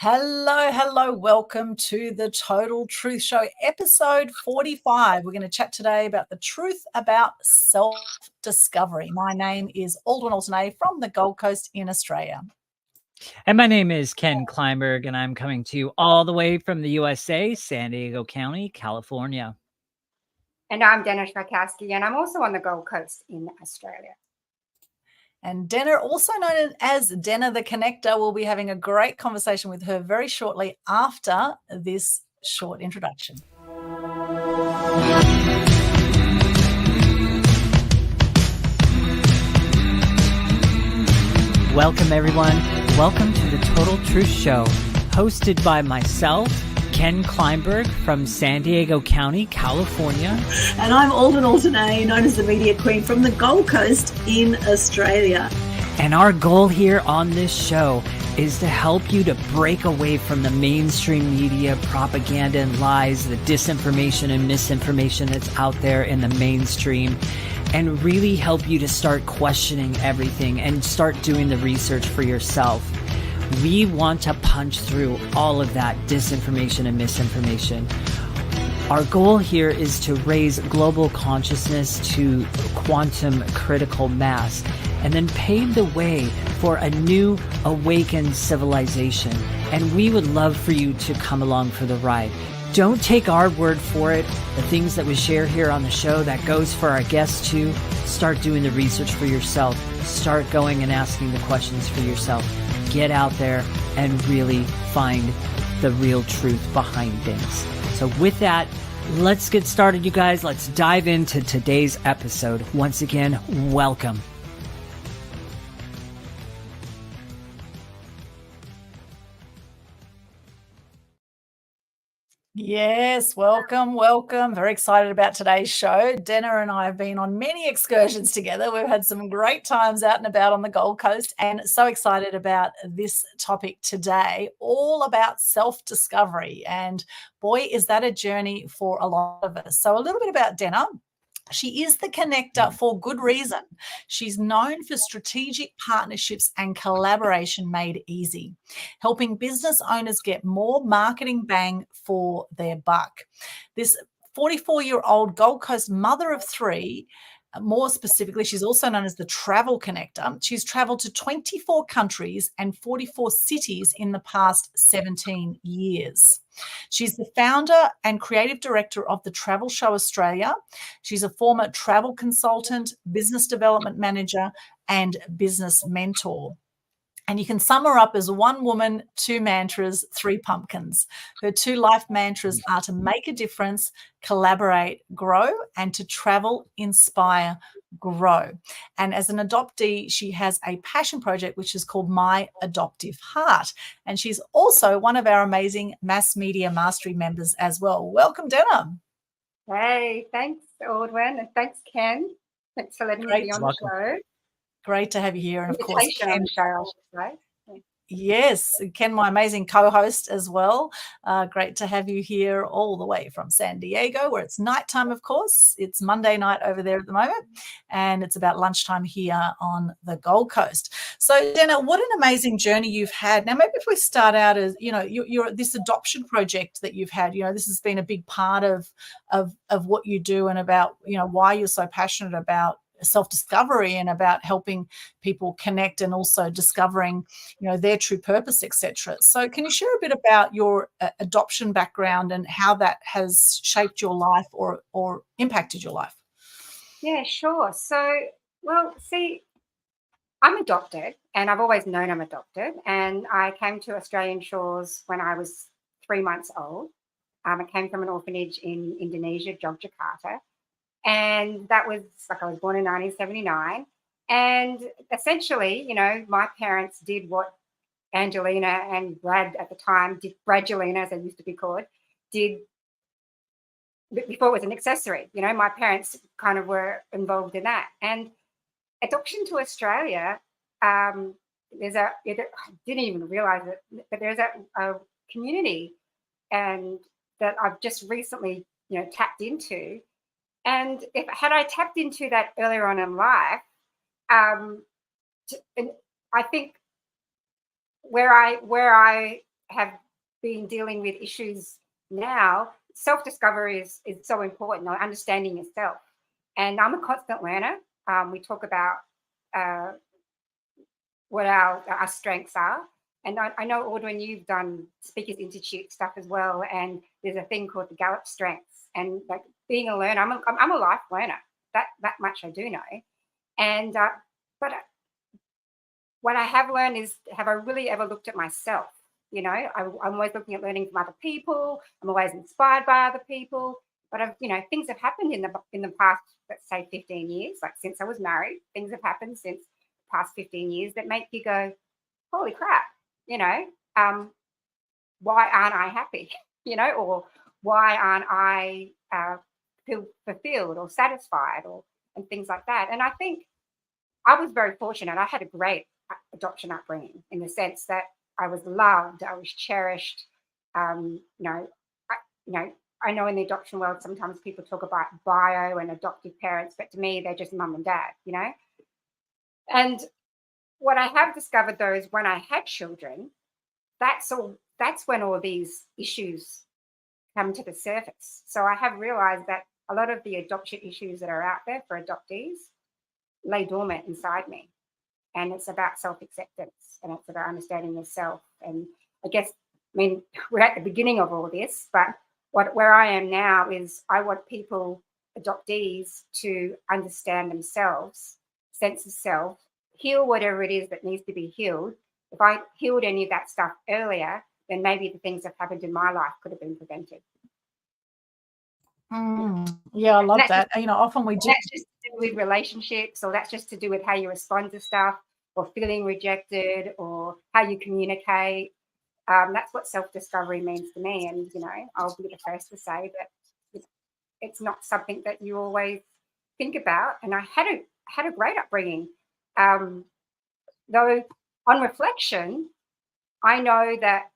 Hello. Welcome to the Total Truth Show, episode 45. We're going to chat today about the truth about self-discovery. My name is Aldwyn Altuney from the Gold Coast in Australia. And my name is Ken Kleinberg, and I'm coming to you all the way from the USA, San Diego County, California. And I'm Denna and I'm also on the Gold Coast in Australia. And Denna, also known as Denna the Connector, will be having a great conversation with her very shortly after this short introduction. Welcome, everyone. Welcome to the Total Truth Show, hosted by myself, Ken Kleinberg from San Diego County, California. And I'm Aldwyn Altuney, known as the Media Queen from the Gold Coast in Australia. And our goal here on this show is to help you to break away from the mainstream media propaganda and lies, the disinformation and misinformation that's out there in the mainstream, and really help you to start questioning everything and start doing the research for yourself. We want to punch through all of that disinformation and misinformation. Our goal here is to raise global consciousness to quantum critical mass and then pave the way for a new awakened civilization. And we would love for you to come along for the ride. Don't take our word for it. The things that we share here on the show, that goes for our guests too. Start doing the research for yourself. Start going and asking the questions for yourself. Get out there and really find the real truth behind things. So with that, let's get started, you guys. Let's dive into today's episode. Once again, welcome. Yes, welcome. Very excited about today's show. Denna and I have been on many excursions together. We've had some great times out and about on the Gold Coast, and so excited about this topic today, all about self-discovery. And boy, is that a journey for a lot of us. So a little bit about Denna. She is the connector for good reason. She's known for strategic partnerships and collaboration made easy, helping business owners get more marketing bang for their buck. This 44-year-old Gold Coast mother of three, more specifically, she's also known as the travel connector. She's traveled to 24 countries and 44 cities in the past 17 years. She's the founder and creative director of the Travel Show Australia. She's a former travel consultant, business development manager, and business mentor. And you can sum her up as one woman, two mantras, three pumpkins. Her two life mantras are to make a difference, collaborate, grow, and to travel, inspire, grow. And as an adoptee, she has a passion project which is called My Adoptive Heart. And she's also one of our amazing Mass Media Mastery members as well. Welcome, Denna. Hey, thanks, Aldwyn, and thanks, Ken. Thanks for letting me be on the show. Great to have you here. And of course, Ken, on the show, I should say. Yes, Ken, my amazing co-host as well. Great to have you here all the way from San Diego, where it's nighttime, of course. It's Monday night over there at the moment, and it's about lunchtime here on the Gold Coast. So, Denna, what an amazing journey you've had. Now, maybe if we start out as, you're this adoption project that you've had, this has been a big part of what you do and about, why you're so passionate about self-discovery and about helping people connect and also discovering, their true purpose, etc. So can you share a bit about your adoption background and how that has shaped your life or impacted your life? Yeah, sure. So, I'm adopted, and I've always known I'm adopted, and I came to Australian shores when I was 3 months old. I came from an orphanage in Indonesia, Yogyakarta. And that was I was born in 1979. And essentially, my parents did what Angelina and Brad at the time did, Bradgelina, as they used to be called, did before it was an accessory. My parents kind of were involved in that. And adoption to Australia, I didn't even realize it, but there's a community and that I've just recently, tapped into. And had I tapped into that earlier on in life, and I think where I have been dealing with issues now, self-discovery is so important, or understanding yourself. And I'm a constant learner. We talk about what our strengths are. And I know, Aldwyn, you've done Speakers Institute stuff as well, and there's a thing called the Gallup Strengths. And like being a learner, I'm a life learner. That much I do know. And but what I have learned is, have I really ever looked at myself? You know, I'm always looking at learning from other people. I'm always inspired by other people. But things have happened in the past, let's say 15 years, like since I was married, things have happened since the past 15 years that make you go, holy crap, why aren't I happy? Or why aren't I feel fulfilled or satisfied, and things like that. And I think I was very fortunate. I had a great adoption upbringing, in the sense that I was loved, I was cherished. I know in the adoption world, sometimes people talk about bio and adoptive parents, but to me, they're just mum and dad, And what I have discovered, though, is when I had children, that's when all these issues come to the surface. So I have realized that a lot of the adoption issues that are out there for adoptees lay dormant inside me. And it's about self-acceptance, and it's about understanding yourself. And I guess, we're at the beginning of all this, but where I am now is I want people, adoptees, to understand themselves, sense of self, heal whatever it is that needs to be healed. If I healed any of that stuff earlier, then maybe the things that happened in my life could have been prevented. Yeah, I love that. Often we do. That's just to do with relationships, or that's just to do with how you respond to stuff, or feeling rejected, or how you communicate. That's what self-discovery means to me. And, I'll be the first to say that it's not something that you always think about. And I had a great upbringing. Though on reflection, I know that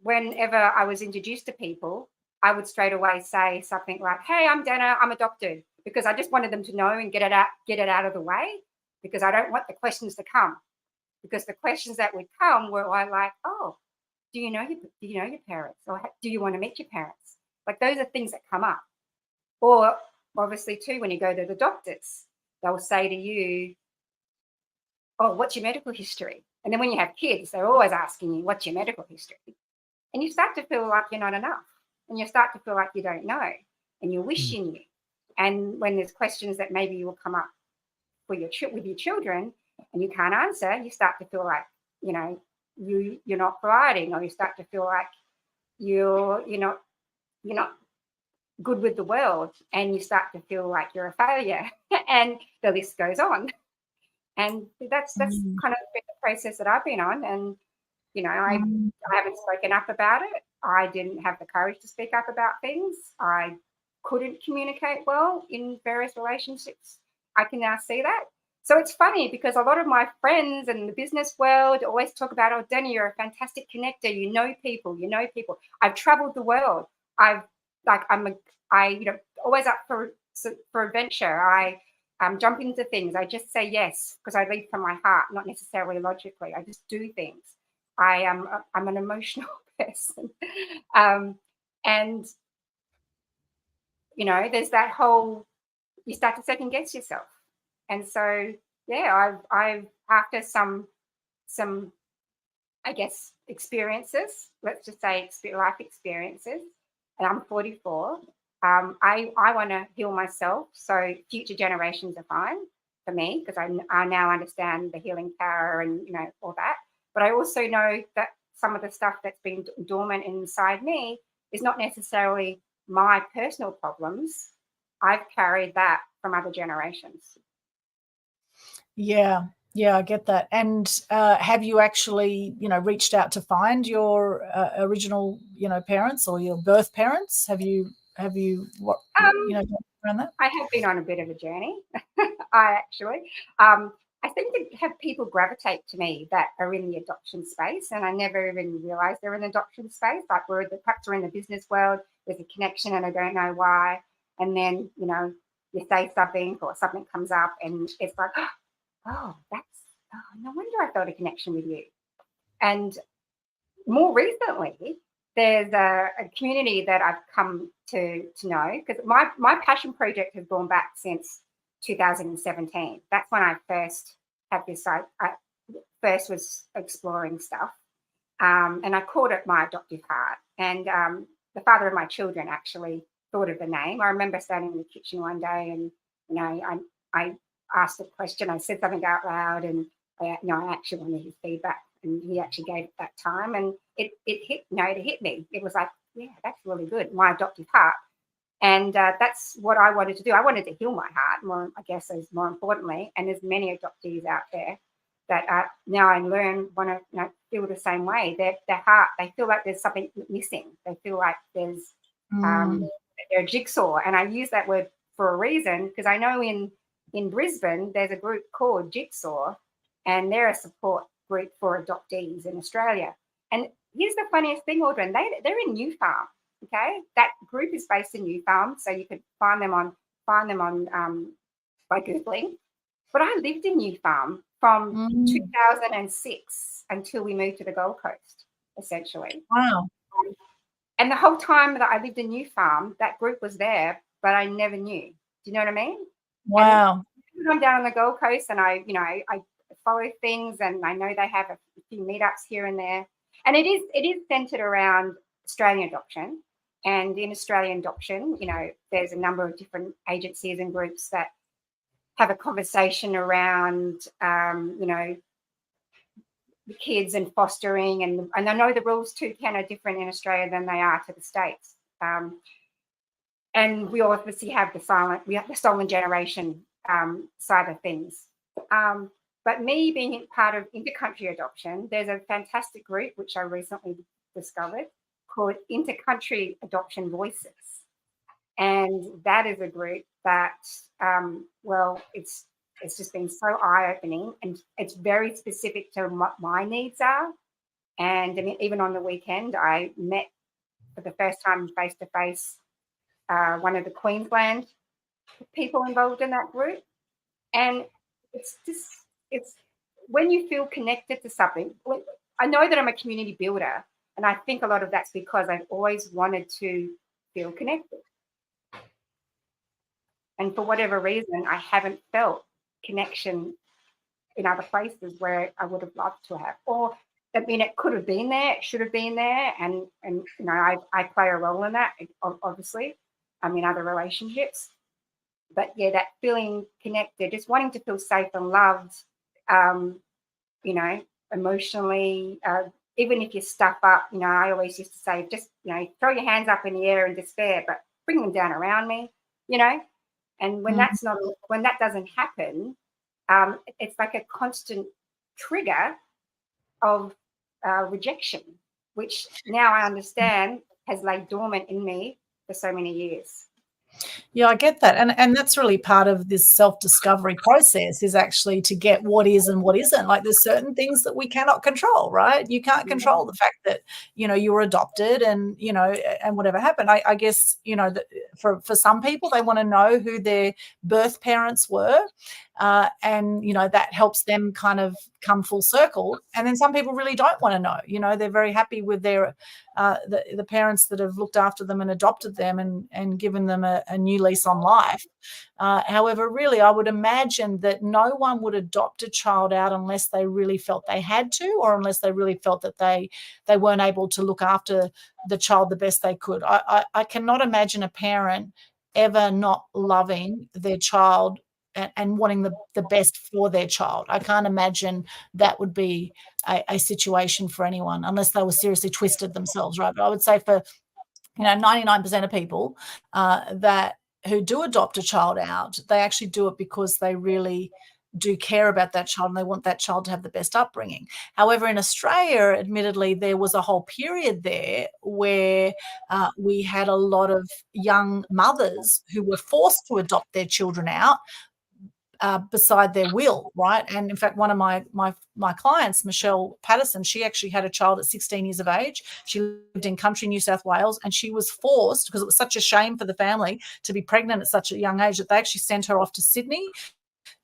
whenever I was introduced to people, I would straight away say something like, hey, I'm Denna, I'm adopted, because I just wanted them to know and get it out of the way, because I don't want the questions to come. Because the questions that would come were like, oh, do you know your parents? Or do you want to meet your parents? Like, those are things that come up. Or obviously too, when you go to the doctors, they'll say to you, oh, what's your medical history? And then when you have kids, they're always asking you, what's your medical history? And you start to feel like you're not enough. And you start to feel like you don't know. And you wish you knew. And when there's questions that maybe will come up with your children and you can't answer, you start to feel like, you're not providing, or you start to feel like you're not good with the world, and you start to feel like you're a failure. And the list goes on. And that's kind of been the process that I've been on. And, I haven't spoken up about it. I didn't have the courage to speak up about things. I couldn't communicate well in various relationships. I can now see that. So it's funny, because a lot of my friends in the business world always talk about, oh, Denna, you're a fantastic connector. You know people. I've traveled the world. I'm always up for adventure. I jump into things. I just say yes because I lead from my heart, not necessarily logically. I just do things. I'm an emotional person, and there's that whole, you start to second guess yourself. And so, yeah, I've after some, I guess, experiences, let's just say life experiences, and I'm 44. I want to heal myself so future generations are fine for me, because I now understand the healing power and all that. But I also know that some of the stuff that's been dormant inside me is not necessarily my personal problems. I've carried that from other generations. Yeah, I get that. And have you actually, reached out to find your original, parents, or your birth parents? Have you what, around that? I have been on a bit of a journey. I think to have people gravitate to me that are in the adoption space, and I never even realized they're in the adoption space. Like, perhaps we're in the business world, there's a connection and I don't know why. And then, you say something or something comes up and it's like, oh, no wonder I felt a connection with you. And more recently, there's a community that I've come to know, because my passion project has gone back since 2017. That's when I first had this. I first was exploring stuff, and I called it My Adoptive Heart. And the father of my children actually thought of the name. I remember standing in the kitchen one day, and I asked a question. I said something out loud, and I actually wanted his feedback, and he actually gave it that time, and it hit me. It was like, yeah, that's really good. My Adoptive Heart. And that's what I wanted to do. I wanted to heal my heart, more, I guess, as more importantly. And there's many adoptees out there that now I learn want to feel the same way. Their heart, they feel like there's something missing. They feel like there's they're a jigsaw. And I use that word for a reason, because I know in Brisbane there's a group called Jigsaw, and they're a support group for adoptees in Australia. And here's the funniest thing, Aldwyn, they're in New Farm. Okay, that group is based in New Farm, so you could find them on by Googling. But I lived in New Farm from 2006 until we moved to the Gold Coast, essentially. Wow. And the whole time that I lived in New Farm, that group was there, but I never knew. Do you know what I mean? Wow. And I'm down on the Gold Coast, and I follow things, and I know they have a few meetups here and there. And it is centered around Australian adoption. And in Australian adoption, there's a number of different agencies and groups that have a conversation around, the kids and fostering. And I know the rules too are different in Australia than they are to the States. And we obviously have the stolen generation side of things. But me being part of intercountry adoption, there's a fantastic group which I recently discovered called Intercountry Adoption Voices. And that is a group that, it's just been so eye-opening, and it's very specific to what my needs are. And I mean, even on the weekend, I met for the first time face-to-face one of the Queensland people involved in that group. And it's when you feel connected to something. I know that I'm a community builder, and I think a lot of that's because I've always wanted to feel connected. And for whatever reason, I haven't felt connection in other places where I would have loved to have. Or, I mean, it could have been there, it should have been there. And I play a role in that, obviously. I'm in other relationships. But yeah, that feeling connected, just wanting to feel safe and loved, emotionally, even if you stuff up, I always used to say, just, throw your hands up in the air in despair, but bring them down around me, And when when that doesn't happen, it's like a constant trigger of rejection, which now I understand has laid dormant in me for so many years. Yeah, I get that. And that's really part of this self-discovery process, is actually to get what is and what isn't. Like, there's certain things that we cannot control, right? You can't control the fact that, you were adopted and, and whatever happened. I guess, for some people, they want to know who their birth parents were. And, that helps them kind of come full circle. And then some people really don't want to know, they're very happy with their, the parents that have looked after them and adopted them and given them a new lease on life. However, really, I would imagine that no one would adopt a child out unless they really felt they had to, or unless they really felt that they weren't able to look after the child the best they could. I cannot imagine a parent ever not loving their child and wanting the best for their child. I can't imagine that would be a situation for anyone unless they were seriously twisted themselves, right? But I would say for 99% of people that who do adopt a child out, they actually do it because they really do care about that child and they want that child to have the best upbringing. However, in Australia, admittedly, there was a whole period there where we had a lot of young mothers who were forced to adopt their children out beside their will, right? And in fact, one of my clients, Michelle Patterson, she actually had a child at 16 years of age. She lived in country New South Wales, and she was forced, because it was such a shame for the family to be pregnant at such a young age, that they actually sent her off to Sydney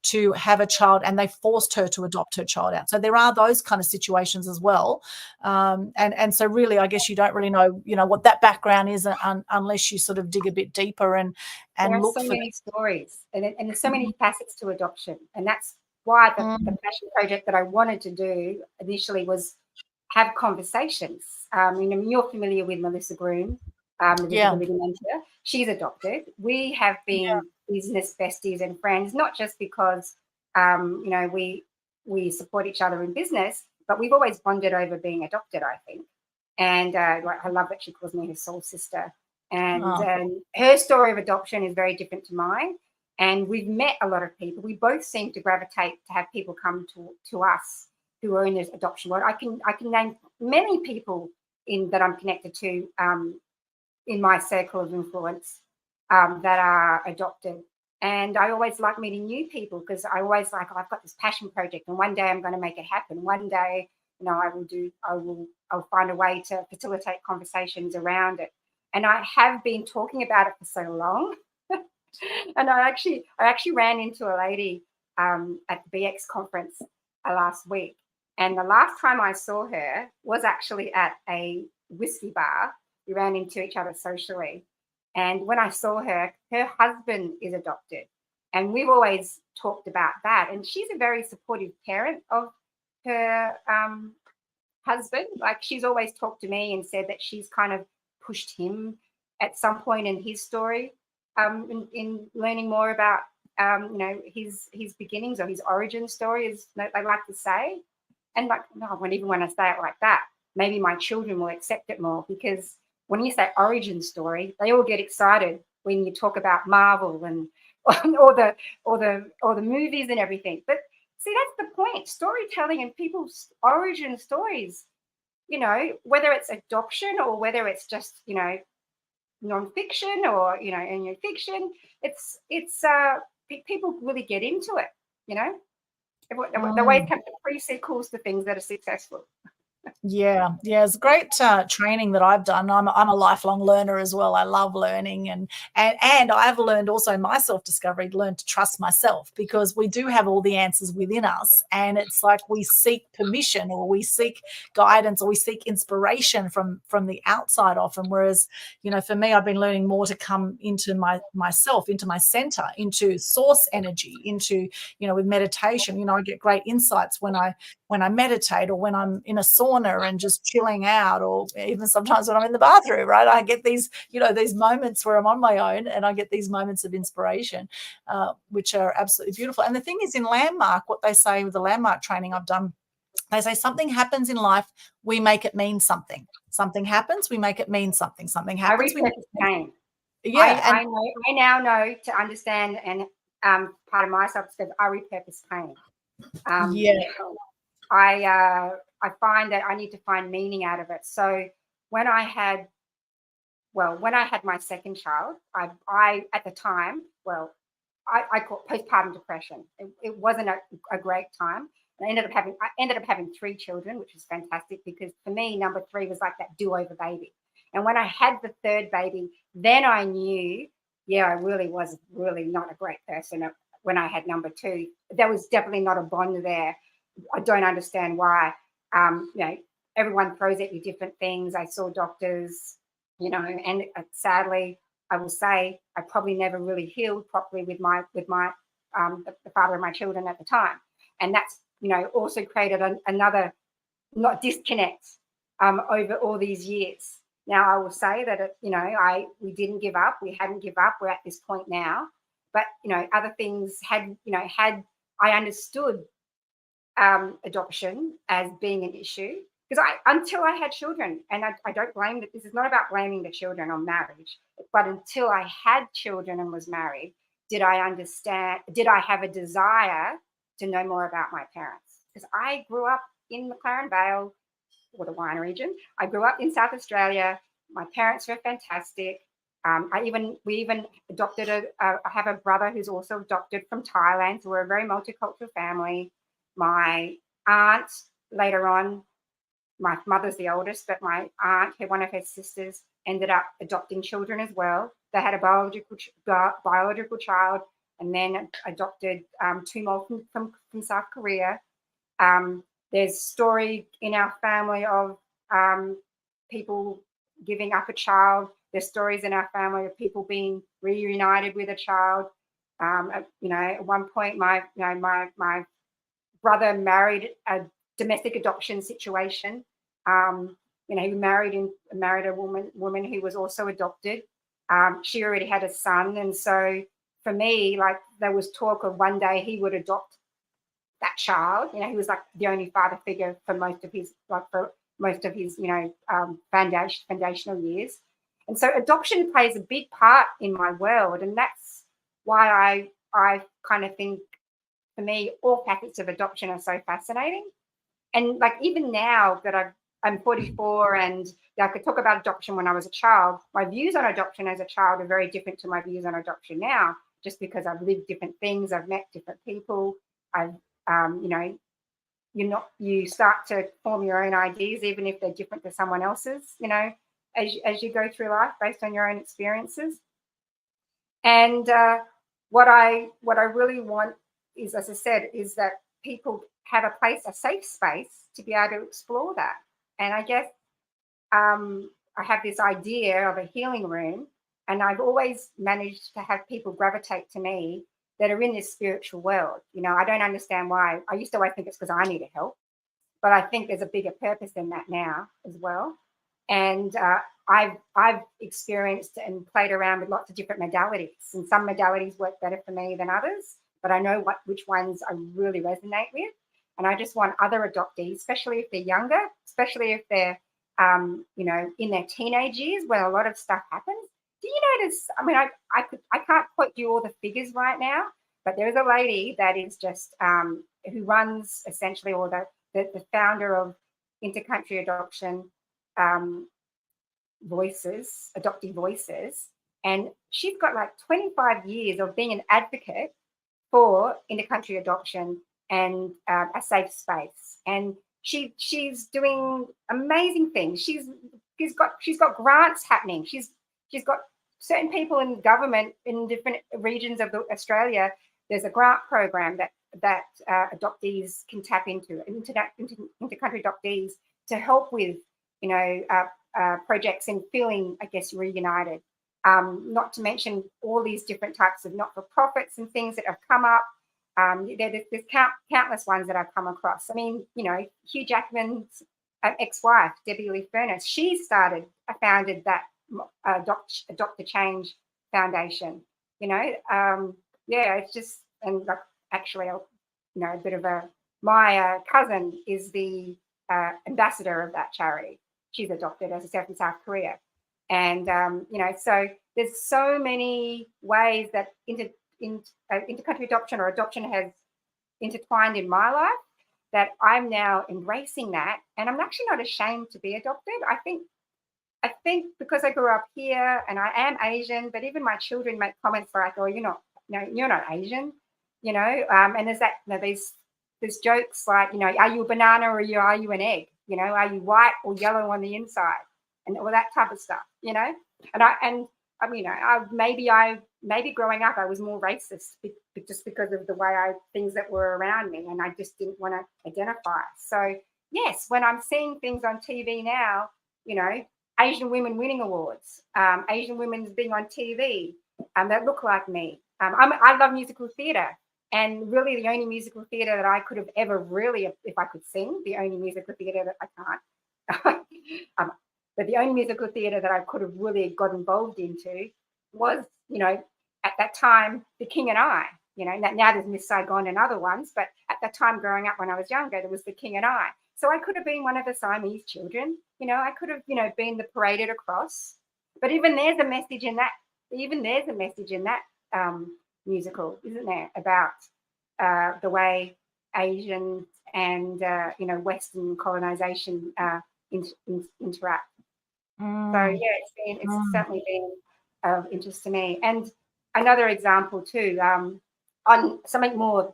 to have a child and they forced her to adopt her child out. So there are those kind of situations as well. And so really, I guess you don't really know, what that background is unless you sort of dig a bit deeper and there are look so for many stories, and there's so many facets to adoption. And that's why the passion project that I wanted to do initially was have conversations. You're familiar with Melissa Groom, the visibility mentor. She's adopted. We have been business besties and friends, not just because we support each other in business, but we've always bonded over being adopted, I think. And I love that she calls me her soul sister. And her story of adoption is very different to mine. And we've met a lot of people. We both seem to gravitate to have people come to us who are in this adoption world. I can name many people that I'm connected to in my circle of influence that are adopted. And I always like meeting new people because I always like, I've got this passion project and one day I'm going to make it happen. One day, I'll find a way to facilitate conversations around it. And I have been talking about it for so long. And I actually ran into a lady at the BX conference last week. And the last time I saw her was actually at a whiskey bar. We ran into each other socially. And when I saw her, her husband is adopted. And we've always talked about that. And she's a very supportive parent of her husband. Like, she's always talked to me and said that she's kind of pushed him at some point in his story in learning more about, his beginnings or his origin story, as they like to say. And even when I say it like that, maybe my children will accept it more, because when you say origin story, they all get excited when you talk about Marvel and or the movies and everything. But see, that's the point. Storytelling and people's origin stories, whether it's adoption or whether it's just, nonfiction or, in fiction, it's people really get into it, They always have the pre-sequels to things that are successful. Yeah, it's great training that I've done. I'm a lifelong learner as well. I love learning, and I've learned also in my self-discovery, learned to trust myself, because we do have all the answers within us, and it's like we seek permission or we seek guidance or we seek inspiration from the outside often. Whereas, for me, I've been learning more to come into myself, into my center, into source energy, into, with meditation. I get great insights when I meditate or when I'm in a sauna and just chilling out, or even sometimes when I'm in the bathroom, right? I get these, these moments where I'm on my own and I get these moments of inspiration, which are absolutely beautiful. And the thing is, in Landmark, what they say with the Landmark training I've done, they say something happens in life, we make it mean something. Something happens, we make it mean something. Something happens, we make it pain. Yeah. I now know to understand, and part of my self-discovery, I repurpose pain. I find that I need to find meaning out of it. So when I had my second child, I at the time, I call it postpartum depression. It wasn't a great time. And I ended up having 3 children, which was fantastic, because for me, number 3 was like that do-over baby. And when I had the 3rd baby, then I knew, I really was not a great person. When I had number 2, there was definitely not a bond there. I don't understand why. Everyone throws at you different things. I saw doctors, and sadly, I will say I probably never really healed properly with my the father of my children at the time, and that's also created another not disconnect over all these years. Now I will say that we didn't give up. We hadn't given up. We're at this point now, but other things had I understood adoption as being an issue, because until I had children, and I don't blame that. This is not about blaming the children on marriage, but until I had children and was married, did I have a desire to know more about my parents? Because I grew up in McLaren Vale, or the wine region. I grew up in South Australia. My parents were fantastic. We even adopted I have a brother who's also adopted from Thailand, so we're a very multicultural family. My aunt, later on, my mother's the oldest, but my aunt, one of her sisters, ended up adopting children as well. They had a biological child and then adopted 2 more from South Korea. There's story in our family of people giving up a child. There's stories in our family of people being reunited with a child. At one point, my brother married a domestic adoption situation. He married a woman who was also adopted. She already had a son, and so for me, like, there was talk of one day he would adopt that child. He was like the only father figure for most of his foundational years. And so adoption plays a big part in my world, and that's why I kind of think, for me, all facets of adoption are so fascinating. And like, even now that I'm 44 and I could talk about adoption when I was a child, my views on adoption as a child are very different to my views on adoption now, just because I've lived different things, I've met different people, you start to form your own ideas, even if they're different to someone else's, as you go through life based on your own experiences. And what I really want is, as I said, is that people have a safe space to be able to explore that. And I guess I have this idea of a healing room, and I've always managed to have people gravitate to me that are in this spiritual world. I don't understand why. I used to always think it's because I needed help, but I think there's a bigger purpose in that now as well. And I've experienced and played around with lots of different modalities, and some modalities work better for me than others, but I know which ones I really resonate with. And I just want other adoptees, especially if they're younger, especially if they're, in their teenage years when a lot of stuff happens. Do you notice? I mean, I can't quote you all the figures right now, but there is a lady that is just who runs essentially, or the founder of Intercountry Adoption Adoptee Voices, and she's got like 25 years of being an advocate for intercountry adoption and a safe space. And she's doing amazing things. She's got grants happening. She's got certain people in government in different regions of Australia. There's a grant program that adoptees can tap into, intercountry adoptees, to help with, projects in feeling, I guess, reunited. Not to mention all these different types of not-for-profits and things that have come up. There's countless ones that I've come across. I mean, Hugh Jackman's ex-wife, Debbie Lee Furness, she founded that Adopt to Change Foundation. It's just, and like, actually, a bit of my cousin is the ambassador of that charity. She's adopted, as I said, from South Korea. And, so there's so many ways that intercountry adoption or adoption has intertwined in my life that I'm now embracing that. And I'm actually not ashamed to be adopted. I think because I grew up here and I am Asian, but even my children make comments like, "Oh, you're not Asian," and there's that, there's jokes like, are you a banana or are you an egg? Are you white or yellow on the inside? And all that type of stuff, maybe growing up I was more racist just because of the way things that were around me, and I just didn't want to identify. So yes, when I'm seeing things on TV now, Asian women winning awards, Asian women being on TV that look like me. I love musical theatre, and really the only musical theatre that I could have ever really, if I could sing, the only musical theatre that I can't, but the only musical theatre that I could have really got involved into was, at that time, The King and I. Now there's Miss Saigon and other ones, but at that time growing up when I was younger, there was The King and I. So I could have been one of the Siamese children. I could have, been the paraded across. But even there's a message in that. Musical, isn't there, about the way Asians and Western colonization interact. So yeah, it's certainly been of interest to me. And another example too, on something more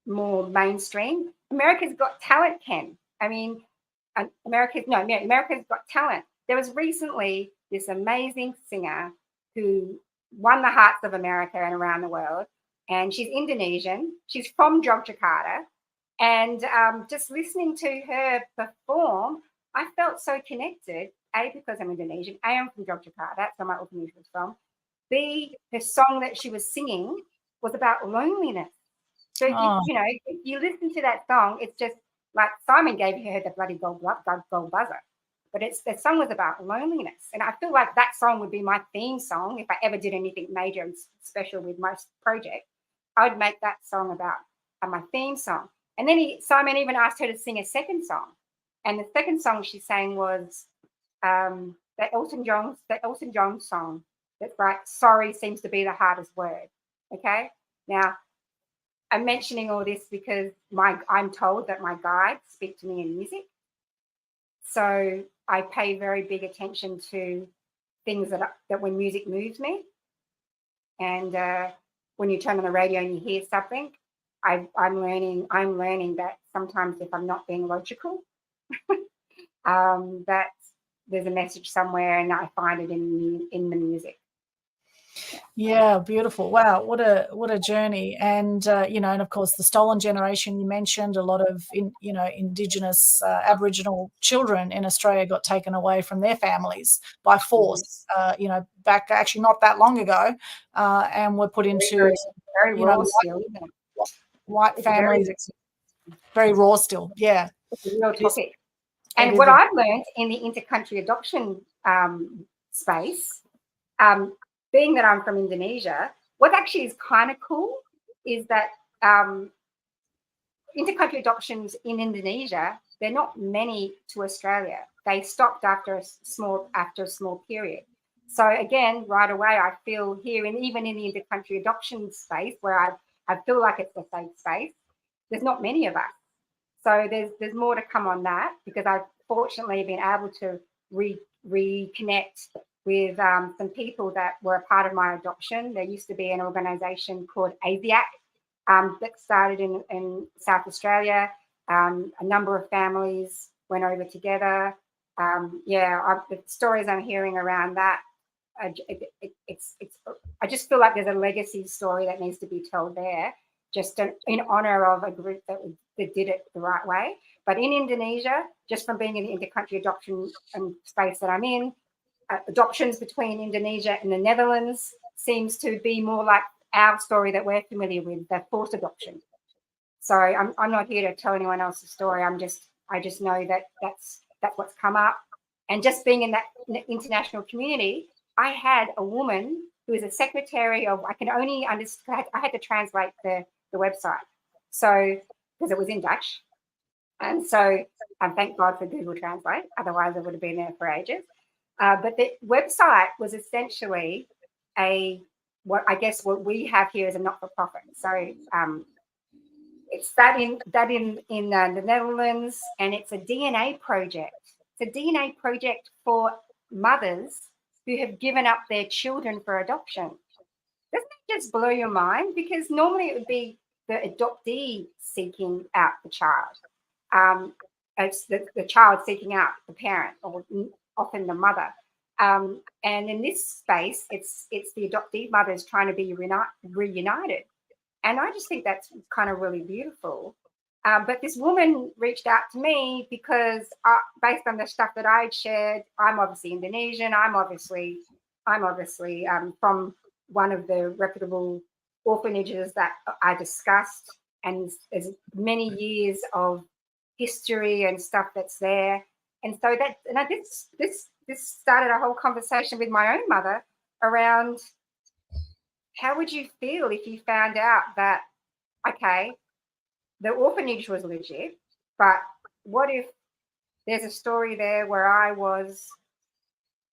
mainstream, America's Got Talent, Ken. I mean, America's Got Talent. There was recently this amazing singer who won the hearts of America and around the world, and she's Indonesian. She's from Yogyakarta. And just listening to her perform, I felt so connected, A, because I'm Indonesian, A, I'm from Yogyakarta, that's where my orphanage was from. B, the song that she was singing was about loneliness. So, if you listen to that song, it's just like Simon gave her the bloody gold buzzer. But the song was about loneliness. And I feel like that song would be my theme song. If I ever did anything major and special with my project, I would make that song about my theme song. And then Simon even asked her to sing a second song. And the second song she sang was that Elton John song. That's like, sorry seems to be the hardest word. Okay. Now, I'm mentioning all this because I'm told that my guides speak to me in music. So I pay very big attention to things that when music moves me. And when you turn on the radio and you hear something, I'm learning that sometimes if I'm not being logical, that there's a message somewhere, and I find it in the music. Yeah, beautiful. Wow, what a journey. And and of course the stolen generation you mentioned, a lot of Indigenous Aboriginal children in Australia got taken away from their families by force. Back actually not that long ago, and were put into very raw still, white families. Very raw still. Yeah, it's a real topic. And what I've learned in the intercountry adoption space, being that I'm from Indonesia, what actually is kind of cool is that intercountry adoptions in Indonesia, they're not many to Australia. They stopped after a small period. So again, right away, I feel here, and even in the intercountry adoption space, where I feel like it's a safe space, there's not many of us. So there's more to come on that, because I've fortunately been able to reconnect with some people that were a part of my adoption. There used to be an organisation called ASIAC that started in South Australia. A number of families went over together. The stories I'm hearing around that, I just feel like there's a legacy story that needs to be told there, just in honour of a group that did it the right way. But in Indonesia, just from being in the intercountry adoption space that I'm in, adoptions between Indonesia and the Netherlands seems to be more like our story that we're familiar with, the forced adoption. So I'm not here to tell anyone else's story. I just know that that's what's come up. And just being in that international community, I had a woman who was a secretary of, I can only understand, I had to translate the website. So, because it was in Dutch. And so thank God for Google Translate. Otherwise I would have been there for ages. But the website was essentially what we have here is a not-for-profit. So it's that in the Netherlands, and it's a DNA project. It's a DNA project for mothers who have given up their children for adoption. Doesn't it just blow your mind? Because normally it would be the adoptee seeking out the child. It's the child seeking out the parent, or often the mother. And in this space, it's the adoptee mothers trying to be reunited. And I just think that's kind of really beautiful. But this woman reached out to me because based on the stuff that I had shared, I'm obviously Indonesian. I'm obviously from one of the reputable orphanages that I discussed, and there's many years of history and stuff that's there. And so this started a whole conversation with my own mother around how would you feel if you found out that, okay, the orphanage was legit, but what if there's a story there where I was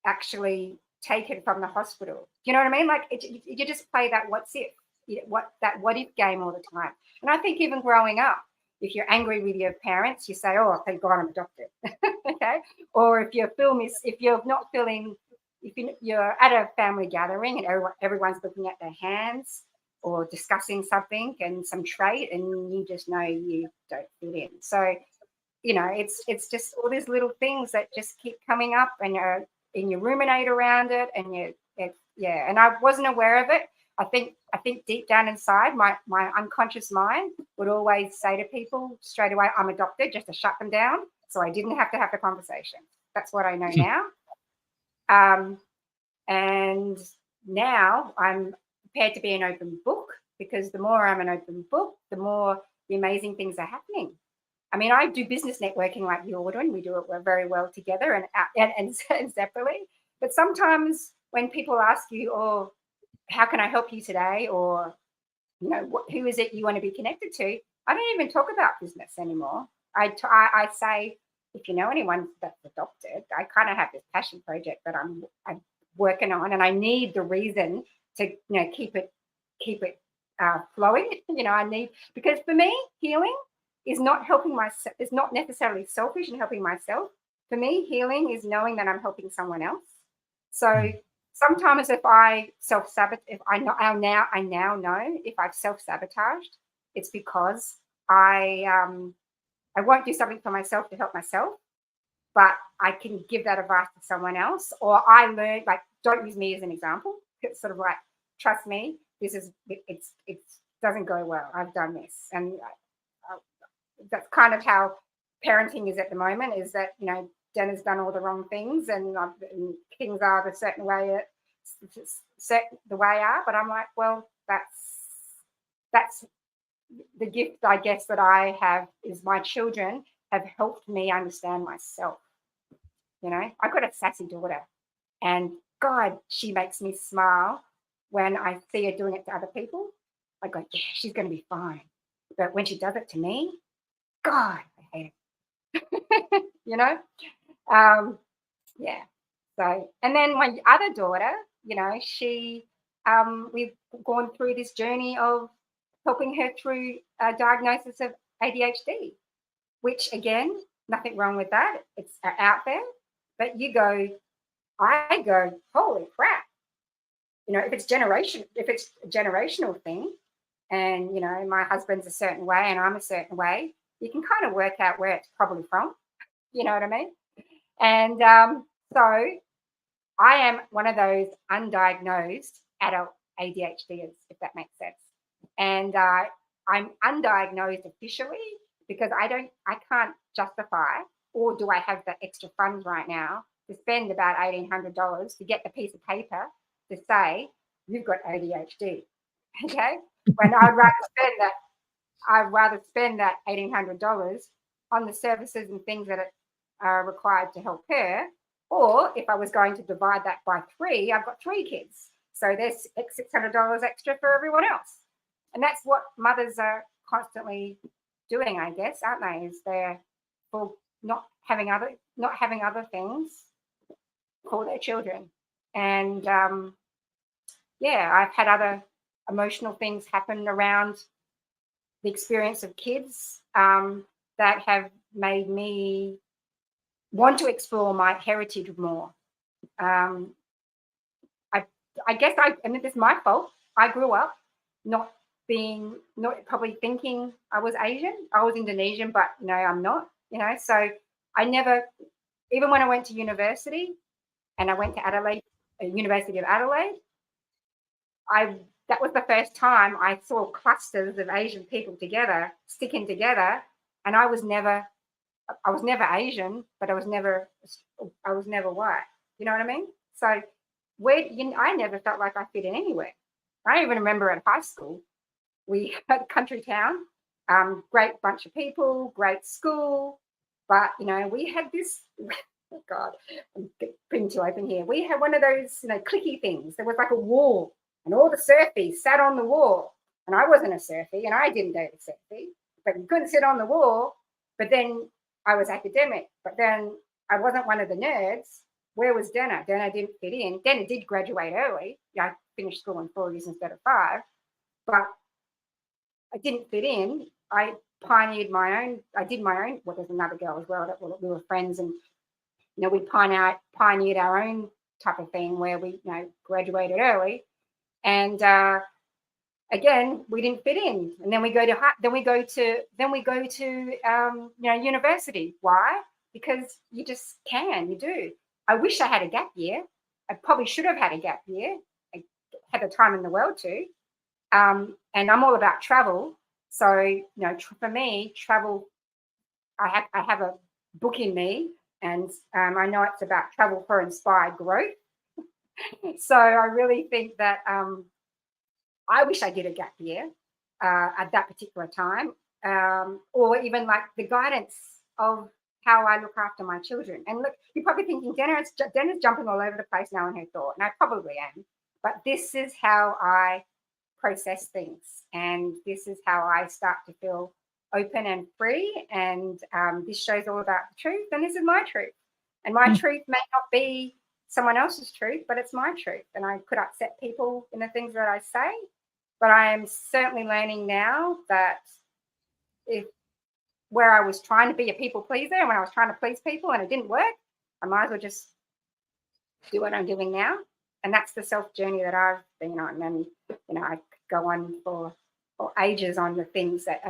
actually taken from the hospital? Do you know what I mean? Like you just play that what if game all the time. And I think even growing up, if you're angry with your parents, you say, "Oh, thank God I'm adopted." Okay. Or if you're at a family gathering and everyone's looking at their hands or discussing something and some trait, and you just know you don't fit in. So, it's just all these little things that just keep coming up, and you ruminate around it, and and I wasn't aware of it. I think deep down inside, my unconscious mind would always say to people straight away, I'm a doctor, just to shut them down, so I didn't have to have the conversation. That's what I know now. And now I'm prepared to be an open book, because the more I'm an open book, the more the amazing things are happening. I mean, I do business networking like the Aldwyn. We do it very well together and separately. But sometimes when people ask you, oh, how can I help you today? Or, you know, who is it you want to be connected to? I don't even talk about business anymore. I say, if you know anyone that's adopted, I kind of have this passion project that I'm working on, and I need the reason to, you know, keep it flowing. You know, I need, because for me, healing is not helping myself. It's not necessarily selfish in helping myself. For me, healing is knowing that I'm helping someone else. So sometimes if I self-sabotage, if I now know if I've self-sabotaged, it's because I won't do something for myself to help myself, but I can give that advice to someone else. Or I learned, like, don't use me as an example. It's sort of like, trust me, it doesn't go well. I've done this. And that's kind of how parenting is at the moment, is that, you know, Denna's done all the wrong things, and things are the certain way, the way are. But I'm like, well, that's the gift, I guess, that I have, is my children have helped me understand myself. You know, I've got a sassy daughter, and God, she makes me smile when I see her doing it to other people. I go, yeah, she's going to be fine. But when she does it to me, God, I hate it. You know? Yeah. So, and then my other daughter, you know, we've gone through this journey of helping her through a diagnosis of ADHD, which, again, nothing wrong with that. It's out there. But I go, holy crap. You know, if it's a generational thing, and, you know, my husband's a certain way and I'm a certain way, you can kind of work out where it's probably from. You know what I mean? And so I am one of those undiagnosed adult ADHDers, if that makes sense. And I'm undiagnosed officially because I can't justify, or do I have the extra funds right now to spend about $1,800 to get the piece of paper to say you've got ADHD. Okay, when I'd rather spend that $1,800 on the services and things that are required to help her. Or if I was going to divide that by 3, I've got 3 kids, so there's $600 extra for everyone else. And that's what mothers are constantly doing, I guess, aren't they? Is they're for not having other things for their children. And yeah, I've had other emotional things happen around the experience of kids that have made me want to explore my heritage more. I guess I mean, it's my fault. I grew up not probably thinking I was Asian. I was Indonesian, but no, I'm not, you know. So I never, even when I went to university and I went to Adelaide, University of Adelaide, that was the first time I saw clusters of Asian people together, sticking together, and I was never Asian, but I was never white. You know what I mean? So I never felt like I fit in anywhere. I even remember at high school, we had a country town, great bunch of people, great school, but, you know, we had this, oh God, I'm being too open here. We had one of those, you know, clicky things. There was like a wall, and all the surfies sat on the wall. And I wasn't a surfie, and I didn't date a surfie, but you couldn't sit on the wall. But then I was academic, but then I wasn't one of the nerds. Where was Denna? Denna didn't fit in. Denna did graduate early. I finished school in 4 years instead of 5, but I didn't fit in. I pioneered my own. I did my own. Well, there's another girl as well that we were friends, and, you know, we pioneered our own type of thing where we, you know, graduated early, and again, we didn't fit in. And then we go to you know, university. Why? Because you just can. You do. I wish I had a gap year. I probably should have had a gap year. I had the time in the world to, And I'm all about travel. So, you know, for me, travel, I have a book in me, and I know it's about travel for inspired growth. So I really think that I wish I did a gap year at that particular time, or even like the guidance of how I look after my children. And look, you're probably thinking, Denna's jumping all over the place now in her thought, and I probably am. But this is how I process things, and this is how I start to feel open and free. And this show's all about the truth, and this is my truth. And my truth may not be someone else's truth, but it's my truth. And I could upset people in the things that I say, but I am certainly learning now that if where I was trying to be a people pleaser, and when I was trying to please people and it didn't work, I might as well just do what I'm doing now. And that's the self journey that I've been on. And, you know, I could go on for ages on the things that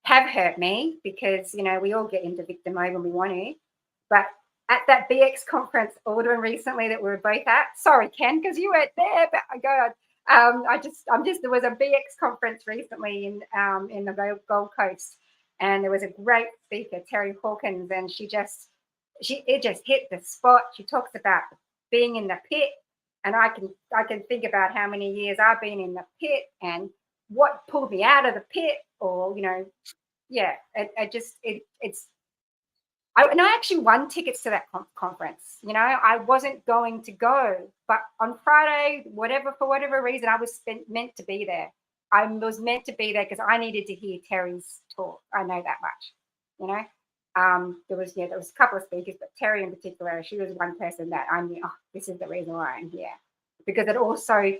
have hurt me, because, you know, we all get into victim mode when we want to. But at that BX conference, Aldwyn, recently that we were both at, sorry, Ken, because you weren't there, but God, there was a BX conference recently in the Gold Coast, and there was a great speaker, Terry Hawkins, and it just hit the spot. She talks about being in the pit, and I can think about how many years I've been in the pit and what pulled me out of the pit, or, you know, yeah, I actually won tickets to that conference. You know, I wasn't going to go, but on Friday, for whatever reason, I was meant to be there. I was meant to be there because I needed to hear Terry's talk. I know that much, you know. There was a couple of speakers, but Terry in particular, she was one person that I knew, oh, this is the reason why I'm here. Because it also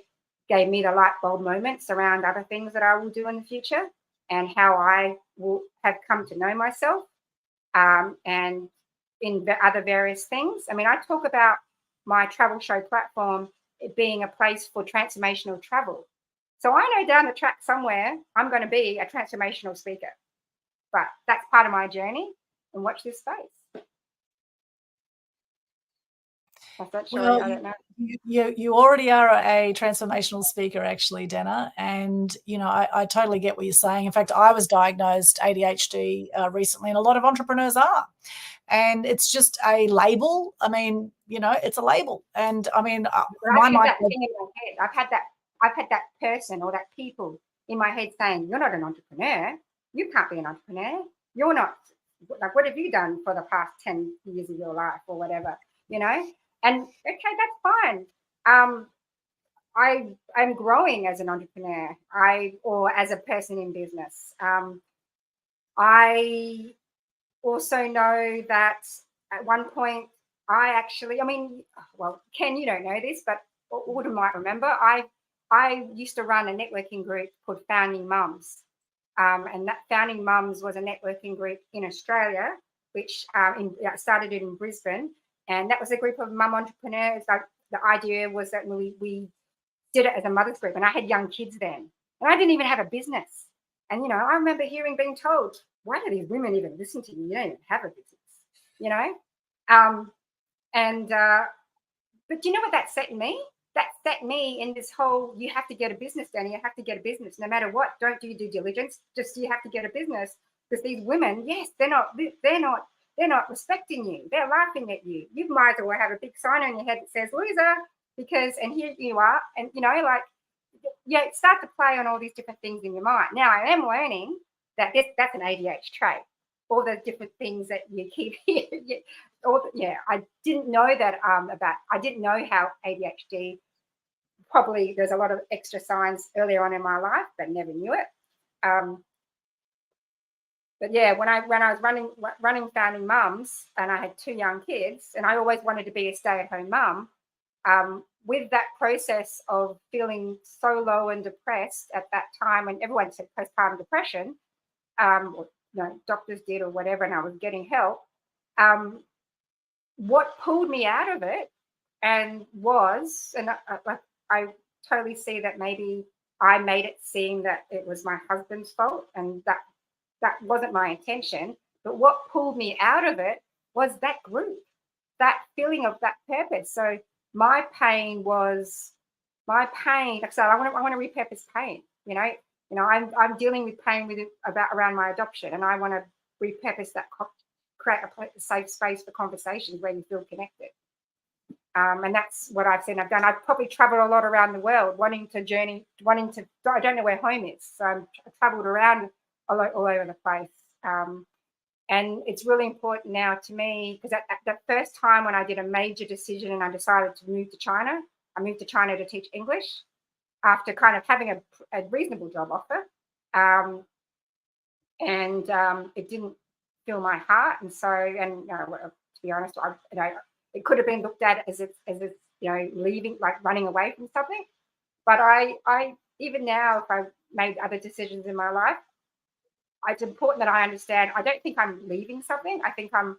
gave me the light bulb moments around other things that I will do in the future, and how I will have come to know myself. And in the other various things. I mean, I talk about my travel show platform being a place for transformational travel. So I know down the track somewhere I'm going to be a transformational speaker, but that's part of my journey. And watch this space. Well, I don't know. You already are a transformational speaker, actually, Denna. And, you know, I totally get what you're saying. In fact, I was diagnosed ADHD recently, and a lot of entrepreneurs are. And it's just a label. I mean, you know, it's a label. And I mean, I've had that person or that people in my head saying, you're not an entrepreneur. You can't be an entrepreneur. You're not, like, what have you done for the past 10 years of your life or whatever, you know? And okay, that's fine. I'm growing as an entrepreneur, or as a person in business. I also know that at one point Ken, you don't know this, but Autumn might remember, I used to run a networking group called Founding Mums. And that Founding Mums was a networking group in Australia, which started in Brisbane. And that was a group of mum entrepreneurs. The idea was that we did it as a mother's group. And I had young kids then. And I didn't even have a business. And, you know, I remember being told, why do these women even listen to you? You don't even have a business, you know? But you know what that set me? That set me in this whole, you have to get a business, Danny. You have to get a business. No matter what, don't do due diligence. Just you have to get a business, because these women, yes, they're not respecting you. They're laughing at you. You might as well have a big sign on your head that says loser, and here you are. And, you know, like, yeah, start to play on all these different things in your mind. Now, I am learning that that's an ADHD trait. All the different things that you keep here. I didn't know that I didn't know how ADHD, probably there's a lot of extra signs earlier on in my life, but never knew it. But yeah, when I was running Founding Mums, and I had 2 young kids, and I always wanted to be a stay-at-home mum, with that process of feeling so low and depressed at that time, when everyone said postpartum depression, or, you know, doctors did or whatever, and I was getting help. What pulled me out of it I totally see that maybe I made it seem that it was my husband's fault, and that wasn't my intention. But what pulled me out of it was that group, that feeling of that purpose. So my pain, like I said, I want to repurpose pain. I'm dealing with pain around my adoption, and I want to repurpose that, create a safe space for conversations where you feel connected. And that's what I've seen. I've probably traveled a lot around the world, wanting to. I don't know where home is, so I've traveled around all over the place. And it's really important now to me, because at that first time when I did a major decision and I decided to move to China, I moved to China to teach English after kind of having a reasonable job offer. It didn't fill my heart. And so, to be honest, it could have been looked at as if leaving, like running away from something. But I even now, if I've made other decisions in my life, it's important that I understand, I don't think I'm leaving something. I think I'm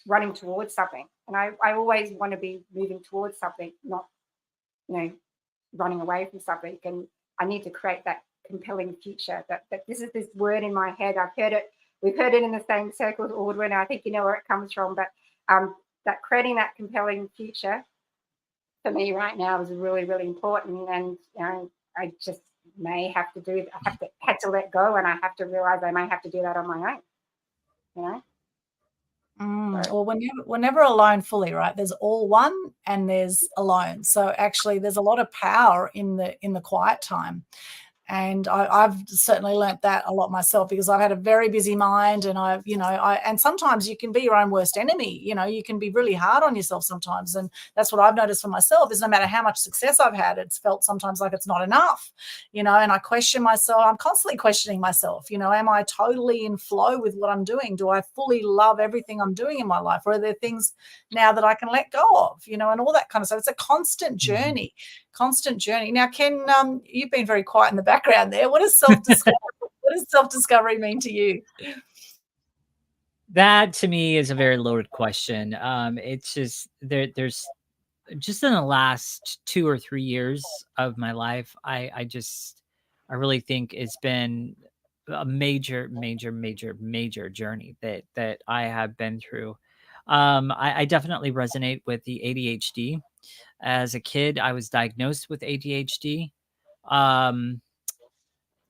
running towards something. And I always want to be moving towards something, not, running away from something. And I need to create that compelling future. That this is this word in my head. I've heard it. We've heard it in the same circles, Aldwyn. I think you know where it comes from. But that creating that compelling future for me right now is really, really important. And I just may have to had to let go, and I have to realize I may have to do that on my own. Well, we're never alone fully, right? There's all one and there's alone. So actually, there's a lot of power in the quiet time. And I've certainly learnt that a lot myself, because I've had a very busy mind, and and sometimes you can be your own worst enemy. You can be really hard on yourself sometimes. And that's what I've noticed for myself, is no matter how much success I've had, it's felt sometimes like it's not enough, and I question myself. I'm constantly questioning myself, am I totally in flow with what I'm doing? Do I fully love everything I'm doing in my life? Or are there things now that I can let go of, and all that kind of stuff? It's a constant journey. Now, Ken, you've been very quiet in the background there. What does self-discovery mean to you? That to me is a very loaded question. It's just there's just in the last 2 or 3 years of my life, I really think it's been a major journey that I have been through. I definitely resonate with the ADHD. As a kid, I was diagnosed with ADHD.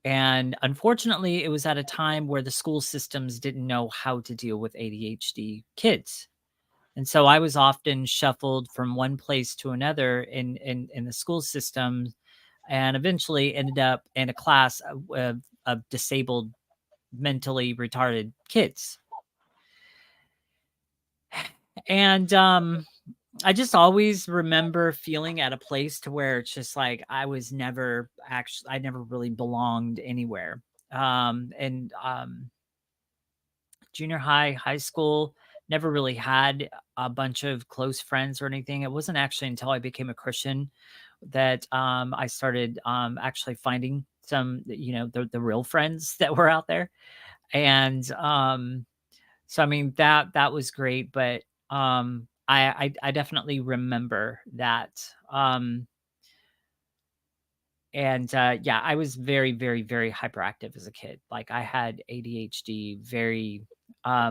And unfortunately, it was at a time where the school systems didn't know how to deal with ADHD kids. And so I was often shuffled from one place to another in the school system, and eventually ended up in a class of disabled, mentally retarded kids. And I just always remember feeling at a place to where it's just like I never really belonged anywhere. Junior high school, never really had a bunch of close friends or anything. It wasn't actually until I became a Christian that I started actually finding some, the real friends that were out there. And so I mean that was great, but I definitely remember that. Yeah, I was very, very, very hyperactive as a kid. Like I had ADHD, very I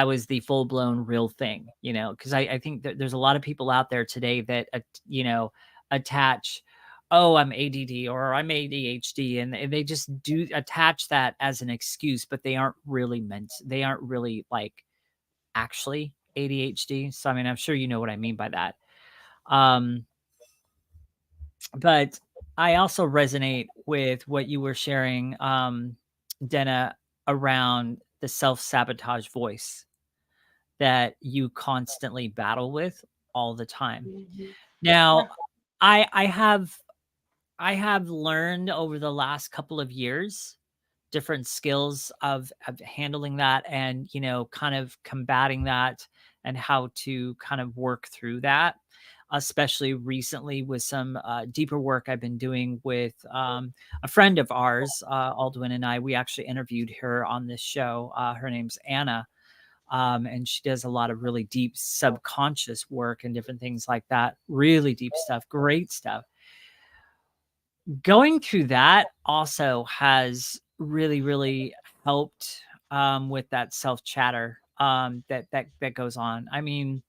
was the full blown real thing, because I think that there's a lot of people out there today that attach, oh, I'm ADD or I'm ADHD, and they just do attach that as an excuse, but they aren't really like actually ADHD. So I mean, I'm sure you know what I mean by that. But I also resonate with what you were sharing, Denna, around the self-sabotage voice that you constantly battle with all the time. Mhm. Now, I have learned over the last couple of years different skills of handling that, and kind of combating that, and how to kind of work through that, especially recently with some deeper work I've been doing with a friend of ours, Aldwyn and I. We actually interviewed her on this show. Her name's Anna. And she does a lot of really deep subconscious work and different things like that. Really deep stuff, great stuff. Going through that also has really, really helped with that self chatter that goes on. I mean,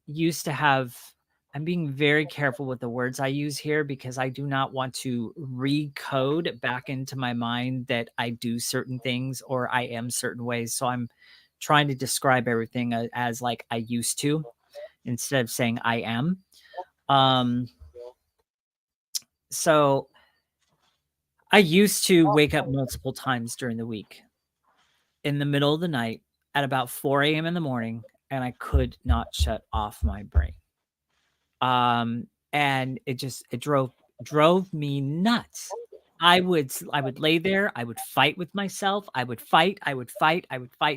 used to have I'm being very careful with the words I use here because I do not want to recode back into my mind that I do certain things or I am certain ways. So I'm trying to describe everything as like I used to instead of saying I am. So I used to wake up multiple times during the week in the middle of the night at about 4 a.m. in the morning, and I could not shut off my brain. And it drove me nuts. I would lay there, I would fight with myself, I would fight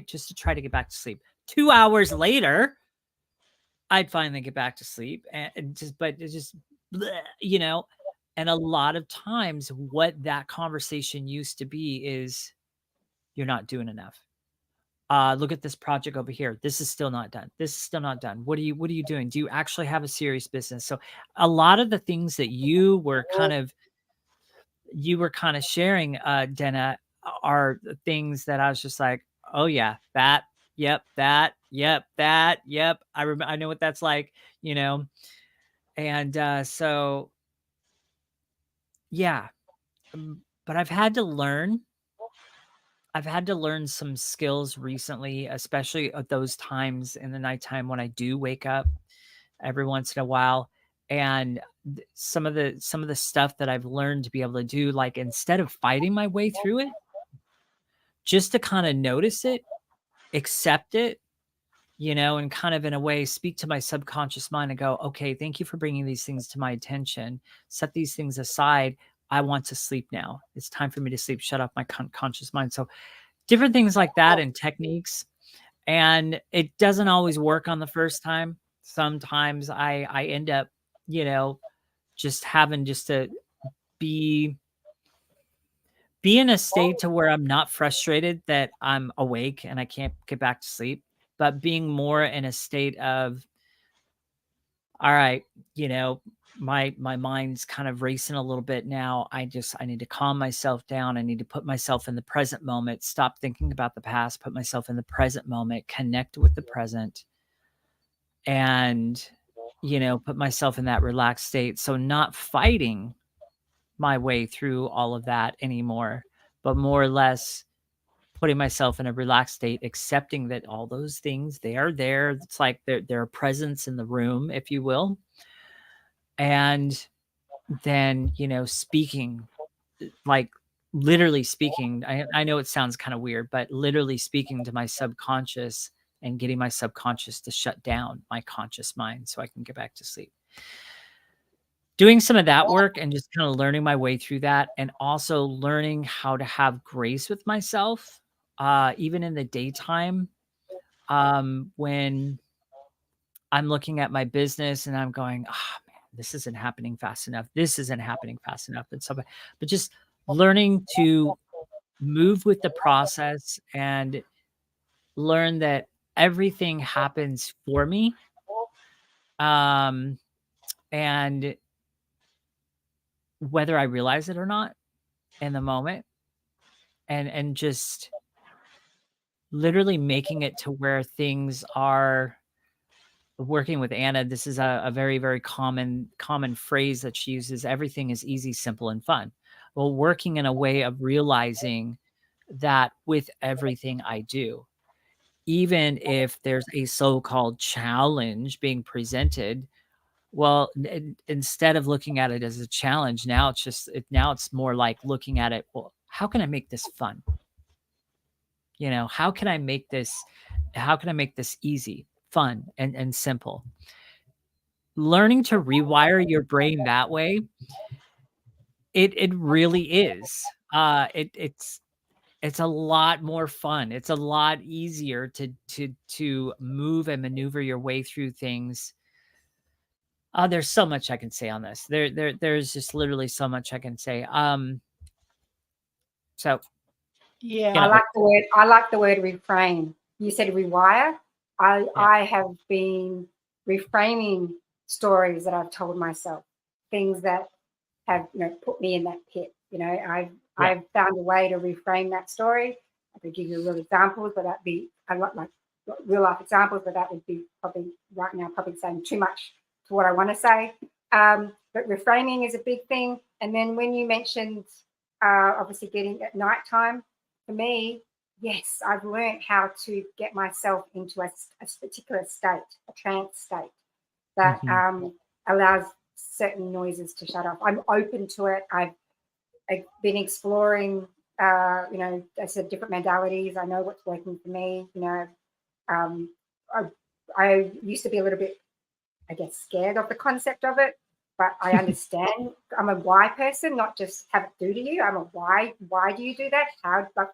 just to try to get back to sleep. 2 hours later, I'd finally get back to sleep and just bleh, you know, and a lot of times what that conversation used to be is you're not doing enough. Look at this project over here. This is still not done. This is still not done. What are you doing? Do you actually have a serious business? So a lot of the things that you were kind of sharing, Denna, are the things that I was just like, oh yeah, that, yep, that, yep, that, yep. I know what that's like, and so yeah. But I've had to learn some skills recently, especially at those times in the nighttime when I do wake up every once in a while. And some of the stuff that I've learned to be able to do, like instead of fighting my way through it, just to kind of notice it, accept it, and kind of in a way speak to my subconscious mind and go, okay, thank you for bringing these things to my attention. Set these things aside. I want to sleep now. It's time for me to sleep. Shut off my conscious mind. So different things like that and techniques. And it doesn't always work on the first time. Sometimes I end up, just having just to be in a state to where I'm not frustrated that I'm awake and I can't get back to sleep, but being more in a state of, all right, my mind's kind of racing a little bit now. I need to calm myself down. I need to put myself in the present moment, stop thinking about the past, put myself in the present moment, connect with the present, and, put myself in that relaxed state. So not fighting my way through all of that anymore, but more or less putting myself in a relaxed state, accepting that all those things, they are there. It's like they're a presence in the room, if you will. And then, speaking, like literally speaking, I know it sounds kind of weird, but literally speaking to my subconscious and getting my subconscious to shut down my conscious mind so I can get back to sleep. Doing some of that work and just kind of learning my way through that, and also learning how to have grace with myself, even in the daytime, when I'm looking at my business and I'm going, man, this isn't happening fast enough. This isn't happening fast enough. And so, but just learning to move with the process and learn that everything happens for me. And whether I realize it or not in the moment, and just literally making it to where things are working with Anna. This is a very, very common phrase that she uses. Everything is easy, simple, and fun. Well, working in a way of realizing that with everything I do, even if there's a so-called challenge being presented, well, instead of looking at it as a challenge, now it's more like looking at it, well, how can I make this fun? How can I make this easy, fun, and simple? Learning to rewire your brain that way, it really is. It's a lot more fun. It's a lot easier to move and maneuver your way through things. There's so much I can say on this. There's just literally so much I can say. So yeah, I like the word reframe. You said rewire. I have been reframing stories that I've told myself, things that have put me in that pit. I've found a way to reframe that story. I could give you real examples, but like real life examples, but that would be probably right now saying too much what I want to say. But reframing is a big thing. And then when you mentioned obviously getting at nighttime, for me, yes, I've learned how to get myself into a particular state, a trance state that allows certain noises to shut off. I'm open to it. I've been exploring, I said different modalities. I know what's working for me. I used to be a little bit, I guess, scared of the concept of it, but I understand. I'm a why person, not just have it do to you. I'm a why. Why do you do that? How? Like,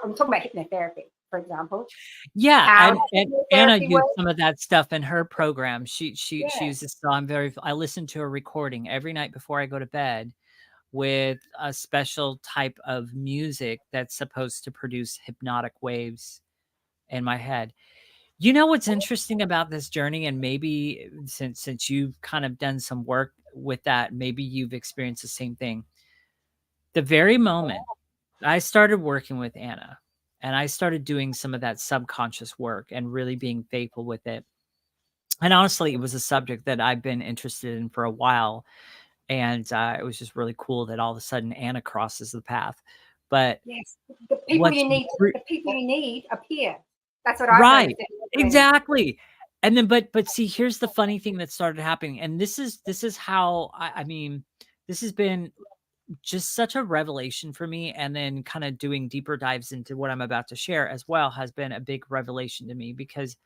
I'm talking about hypnotherapy, for example. Yeah, and Anna hypnotherapy used works. some of that stuff in her program. She Yeah. uses. So I listen to a recording every night before I go to bed with a special type of music that's supposed to produce hypnotic waves in my head. You know what's interesting about this journey, and maybe since you've kind of done some work with that, maybe you've experienced the same thing. The very moment I started working with Anna and I started doing some of that subconscious work and really being faithful with it. And honestly, it was a subject that I've been interested in for a while. And it was just really cool that all of a sudden Anna crosses the path. But yes, the people you need appear. That's what I've noticed. right, exactly. And then, but see, here's the funny thing that started happening. And this is how, I mean, this has been just such a revelation for me. And then kind of doing deeper dives into what I'm about to share as well has been a big revelation to me, because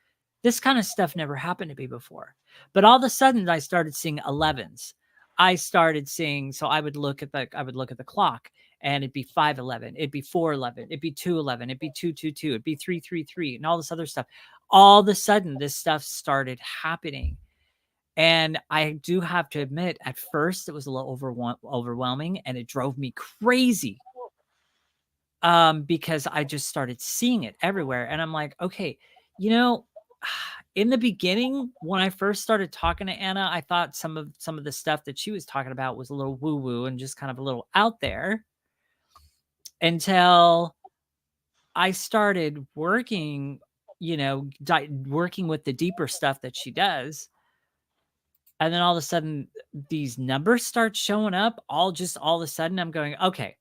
this kind of stuff never happened to me before. But all of a sudden I started seeing 11s. I started seeing, so I would look at the clock and it'd be 5:11, it'd be 4:11, it'd be 2:11, it'd be 2:22, it'd be 3:33, and all this other stuff. All of a sudden this stuff started happening. And I do have to admit, at first it was a little overwhelming and it drove me crazy. Because I just started seeing it everywhere. And I'm like, okay, in the beginning, when I first started talking to Anna, I thought some of the stuff that she was talking about was a little woo-woo and just kind of a little out there, until I started working, working with the deeper stuff that she does. And then all of a sudden these numbers start showing up all of a sudden. I'm going, okay,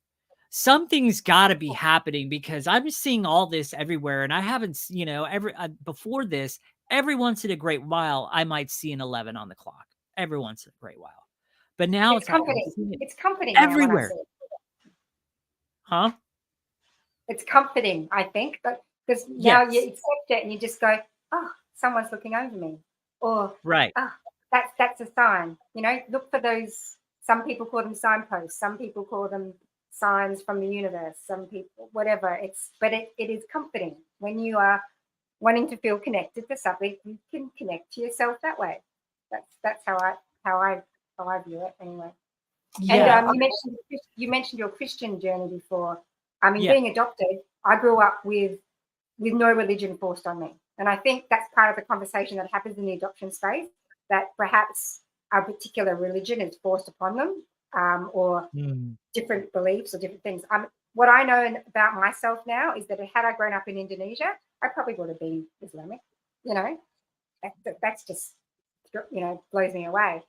something's got to be happening, because I'm seeing all this everywhere. And I haven't, before this, every once in a great while, I might see an 11 on the clock every once in a great while. But now it's comforting. It's comforting everywhere. Huh? It's comforting, I think, because now you accept it and you just go, oh, someone's looking over me, or right. Oh, that's a sign. Look for those. Some people call them signposts. Some people call them signs from the universe. Some people, whatever. But it is comforting when you are wanting to feel connected to something. You can connect to yourself that way. That's how I view it anyway. Yeah. And you mentioned your Christian journey before. I mean, being adopted, I grew up with no religion forced on me, and I think that's part of the conversation that happens in the adoption space, that perhaps a particular religion is forced upon them, or different beliefs or different things. What I know about myself now is that had I grown up in Indonesia, I probably would have been Islamic. That's just, blows me away.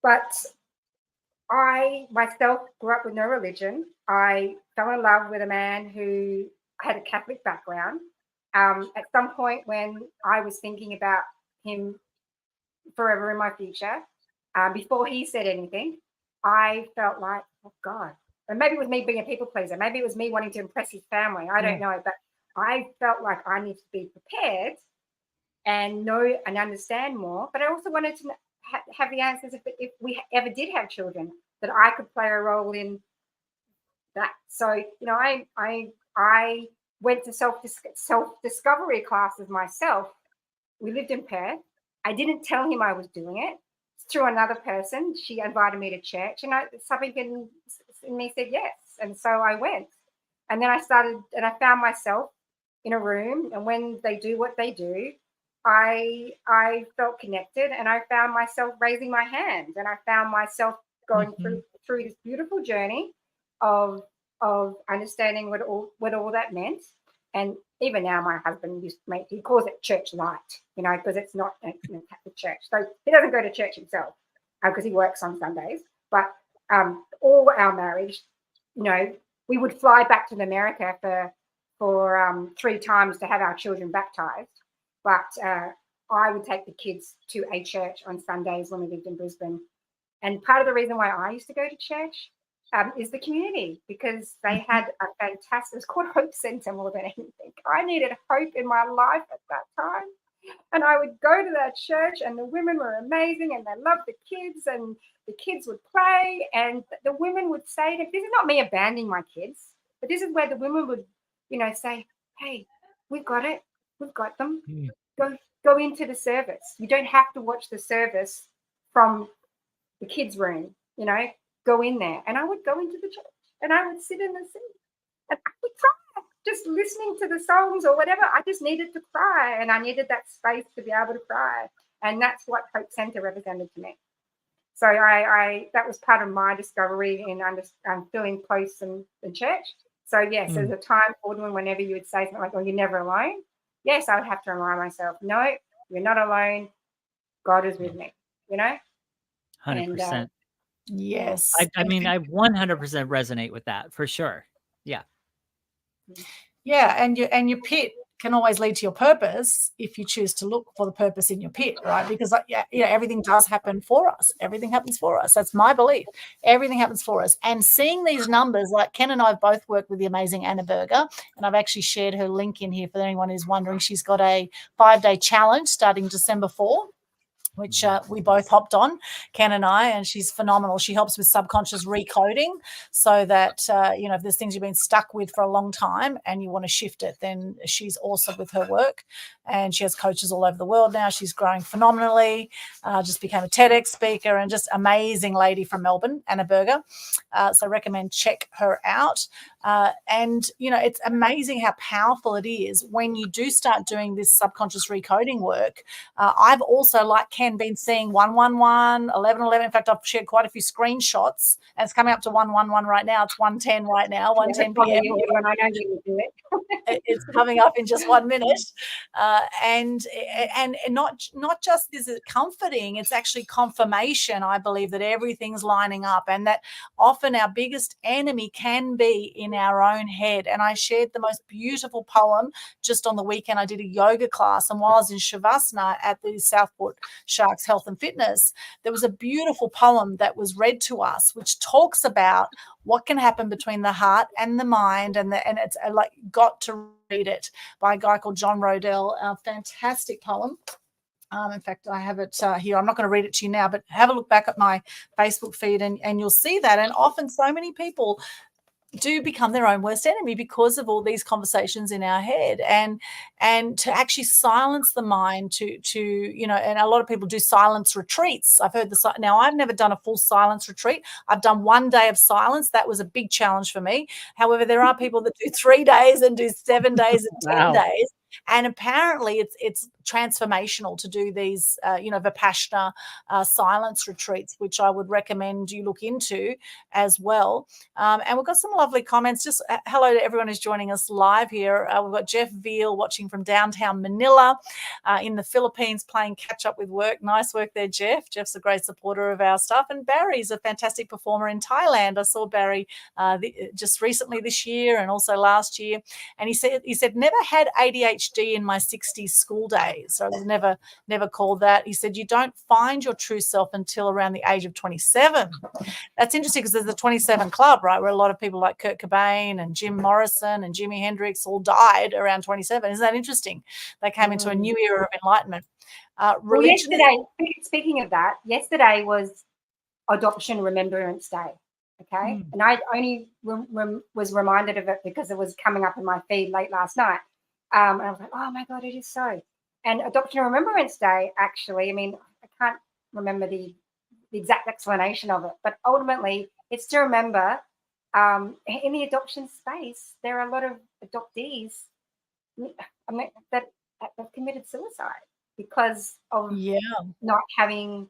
But I myself grew up with no religion. I fell in love with a man who had a Catholic background. At some point when I was thinking about him forever in my future, before he said anything, I felt like, oh God. And maybe it was me being a people pleaser. Maybe it was me wanting to impress his family. I don't know. But I felt like I needed to be prepared and know and understand more. But I also wanted to have the answers if we ever did have children, that I could play a role in that. So, I went to self-discovery classes myself. We lived in Perth. I didn't tell him I was doing it. Through another person, she invited me to church, and something in me said yes. And so I went. And then I started, and I found myself in a room, and when they do what they do, I felt connected, and I found myself raising my hand, and I found myself going through this beautiful journey of understanding what all that meant. And even now my husband he calls it church light, because it's not a Catholic church. So he doesn't go to church himself because he works on Sundays. But all our marriage, we would fly back to America for 3 times to have our children baptized. But I would take the kids to a church on Sundays when we lived in Brisbane. And part of the reason why I used to go to church is the community, because they had a fantastic, it was called Hope Centre more than anything. I needed hope in my life at that time. And I would go to that church and the women were amazing and they loved the kids and the kids would play and the women would say, this is not me abandoning my kids, but this is where the women would, say, hey, we've got it. We've got them. Go into the service. You don't have to watch the service from the kids' room, go in there. And I would go into the church and I would sit in the seat and I would cry, just listening to the songs or whatever. I just needed to cry and I needed that space to be able to cry. And that's what Hope Centre represented to me. So that was part of my discovery in feeling close in church. So yes, there's a time, Aldwyn, whenever you would say something like, "Oh, you're never alone." Yes, I would have to remind myself, no, you're not alone. God is with me, 100%. Yes. I mean, I 100% resonate with that for sure. Yeah. Yeah. And your pit can always lead to your purpose if you choose to look for the purpose in your pit, right? Because everything does happen for us. Everything happens for us. That's my belief. Everything happens for us. And seeing these numbers, like Ken and I have both worked with the amazing Anna Berger, and I've actually shared her link in here for anyone who's wondering. She's got a 5-day challenge starting December 4, which we both hopped on, Ken and I, and she's phenomenal. She helps with subconscious recoding so that, if there's things you've been stuck with for a long time and you want to shift it, then she's awesome with her work. And she has coaches all over the world now. She's growing phenomenally, just became a TEDx speaker and just amazing lady from Melbourne, Anna Berger. So recommend check her out. And, it's amazing how powerful it is when you do start doing this subconscious recoding work. I've also, like Ken, been seeing 111, 1111. In fact, I've shared quite a few screenshots, and it's coming up to 111 right now. It's 110 right now, 110 p.m. When I know you do it. It's coming up in just 1 minute. And not just is it comforting, it's actually confirmation, I believe, that everything's lining up and that often our biggest enemy can be in our own head. And I shared the most beautiful poem just on the weekend. I did a yoga class, and while I was in Shavasana at the Southport Sharks Health and Fitness, there was a beautiful poem that was read to us, which talks about what can happen between the heart and the mind, and it's like, got to read it, by a guy called John Rodell. A fantastic poem. In fact, I have it here. I'm not going to read it to you now, but have a look back at my Facebook feed and you'll see that. And often so many people do become their own worst enemy because of all these conversations in our head, and to actually silence the mind, to and a lot of people do silence retreats. I've heard now I've never done a full silence retreat. I've done 1 day of silence. That was a big challenge for me. However, there are people that do 3 days and do 7 days and 10 days. And apparently it's transformational to do these, Vipassana silence retreats, which I would recommend you look into as well. And we've got some lovely comments. Just hello to everyone who's joining us live here. We've got Jeff Veal watching from downtown Manila in the Philippines, playing catch up with work. Nice work there, Jeff. Jeff's a great supporter of our stuff. And Barry's a fantastic performer in Thailand. I saw Barry just recently this year and also last year. And he said, never had ADHD in my 60s school days. So I was never called that. He said, you don't find your true self until around the age of 27. That's interesting because there's the 27 Club, right, where a lot of people like Kurt Cobain and Jim Morrison and Jimi Hendrix all died around 27. Isn't that interesting? They came into a new era of enlightenment. Speaking of that, yesterday was Adoption Remembrance Day. Okay. And I only was reminded of it because it was coming up in my feed late last night. And I was like, oh my God, it is so. And Adoption Remembrance Day, actually, I mean, I can't remember the exact explanation of it, but ultimately it's to remember in the adoption space, there are a lot of adoptees that have committed suicide because of not having,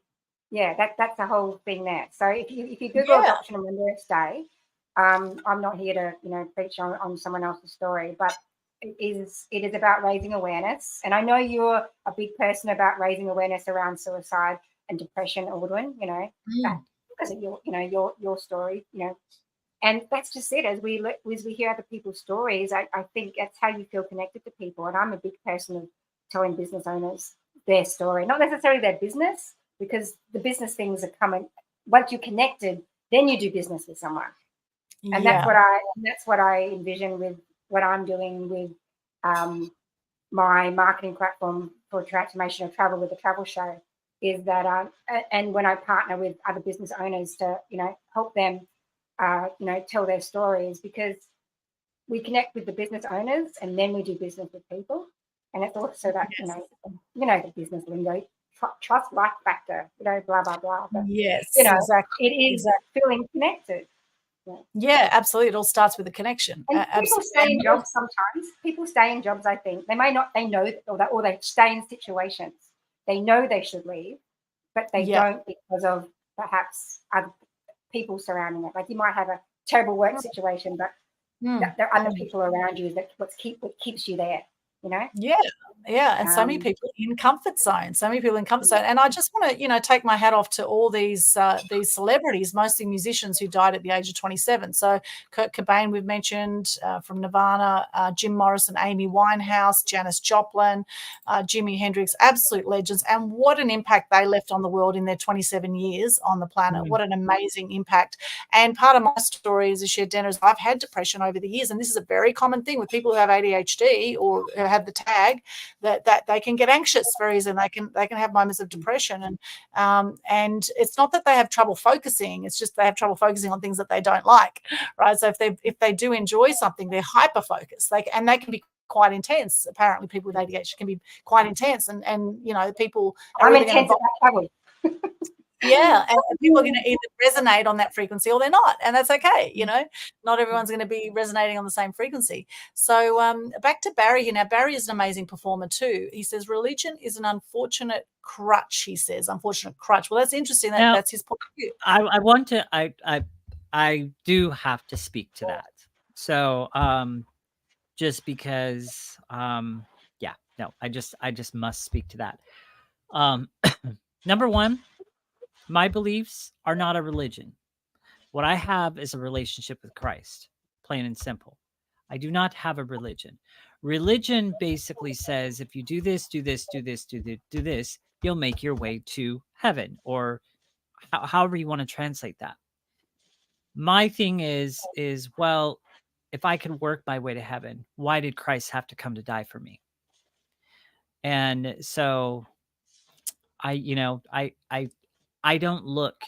that's the whole thing there. So if you Google Adoption Remembrance Day, I'm not here to, preach on someone else's story, but it is about raising awareness. And I know you're a big person about raising awareness around suicide and depression, Aldwyn, because of your story, and that's just it. As we hear other people's stories, I think that's how you feel connected to people. And I'm a big person of telling business owners their story, not necessarily their business, because the business things are coming. Once you're connected, then you do business with someone. And that's what I envision with what I'm doing with my marketing platform for transformation of travel with the travel show, is that and when I partner with other business owners to help them tell their stories, because we connect with the business owners and then we do business with people. And it's also that the business lingo, trust, like factor, blah blah blah. But, exactly. It is feeling connected. Yeah, absolutely. It all starts with a connection. And people stay in jobs sometimes. People stay in jobs, I think. They may not, they know, or they stay in situations. They know they should leave, but they don't because of perhaps other people surrounding it. Like you might have a terrible work situation, but there are other people around you that what keeps you there, Yeah, and so many people in comfort zones. And I just want to, take my hat off to all these celebrities, mostly musicians who died at the age of 27. So Kurt Cobain, we've mentioned, from Nirvana, Jim Morrison, Amy Winehouse, Janis Joplin, Jimi Hendrix, absolute legends. And what an impact they left on the world in their 27 years on the planet. What an amazing impact. And part of my story as a shared Denna is I've had depression over the years, and this is a very common thing with people who have ADHD or who have the tag, that they can get anxious very easily, and they can have moments of depression, and it's not that they have trouble focusing, it's just they have trouble focusing on things that they don't like, right? So if they do enjoy something, they're hyper focused, they can be quite intense. Apparently people with ADHD can be quite intense, and people I'm intense about travel. Yeah, and people are going to either resonate on that frequency or they're not, and that's okay. Not everyone's going to be resonating on the same frequency. So back to Barry here. Now, Barry is an amazing performer too. He says religion is an unfortunate crutch. He says unfortunate crutch. Well, that's interesting. That's his point of view. I want to. I do have to speak to that. So just because I just must speak to that. Number one, my beliefs are not a religion. What I have is a relationship with Christ, plain and simple. I do not have a religion. Religion basically says if you do this, do this, do this, do this, you'll make your way to heaven, or however you want to translate that. My thing is, well, if I could work my way to heaven, why did Christ have to come to die for me? And so I don't look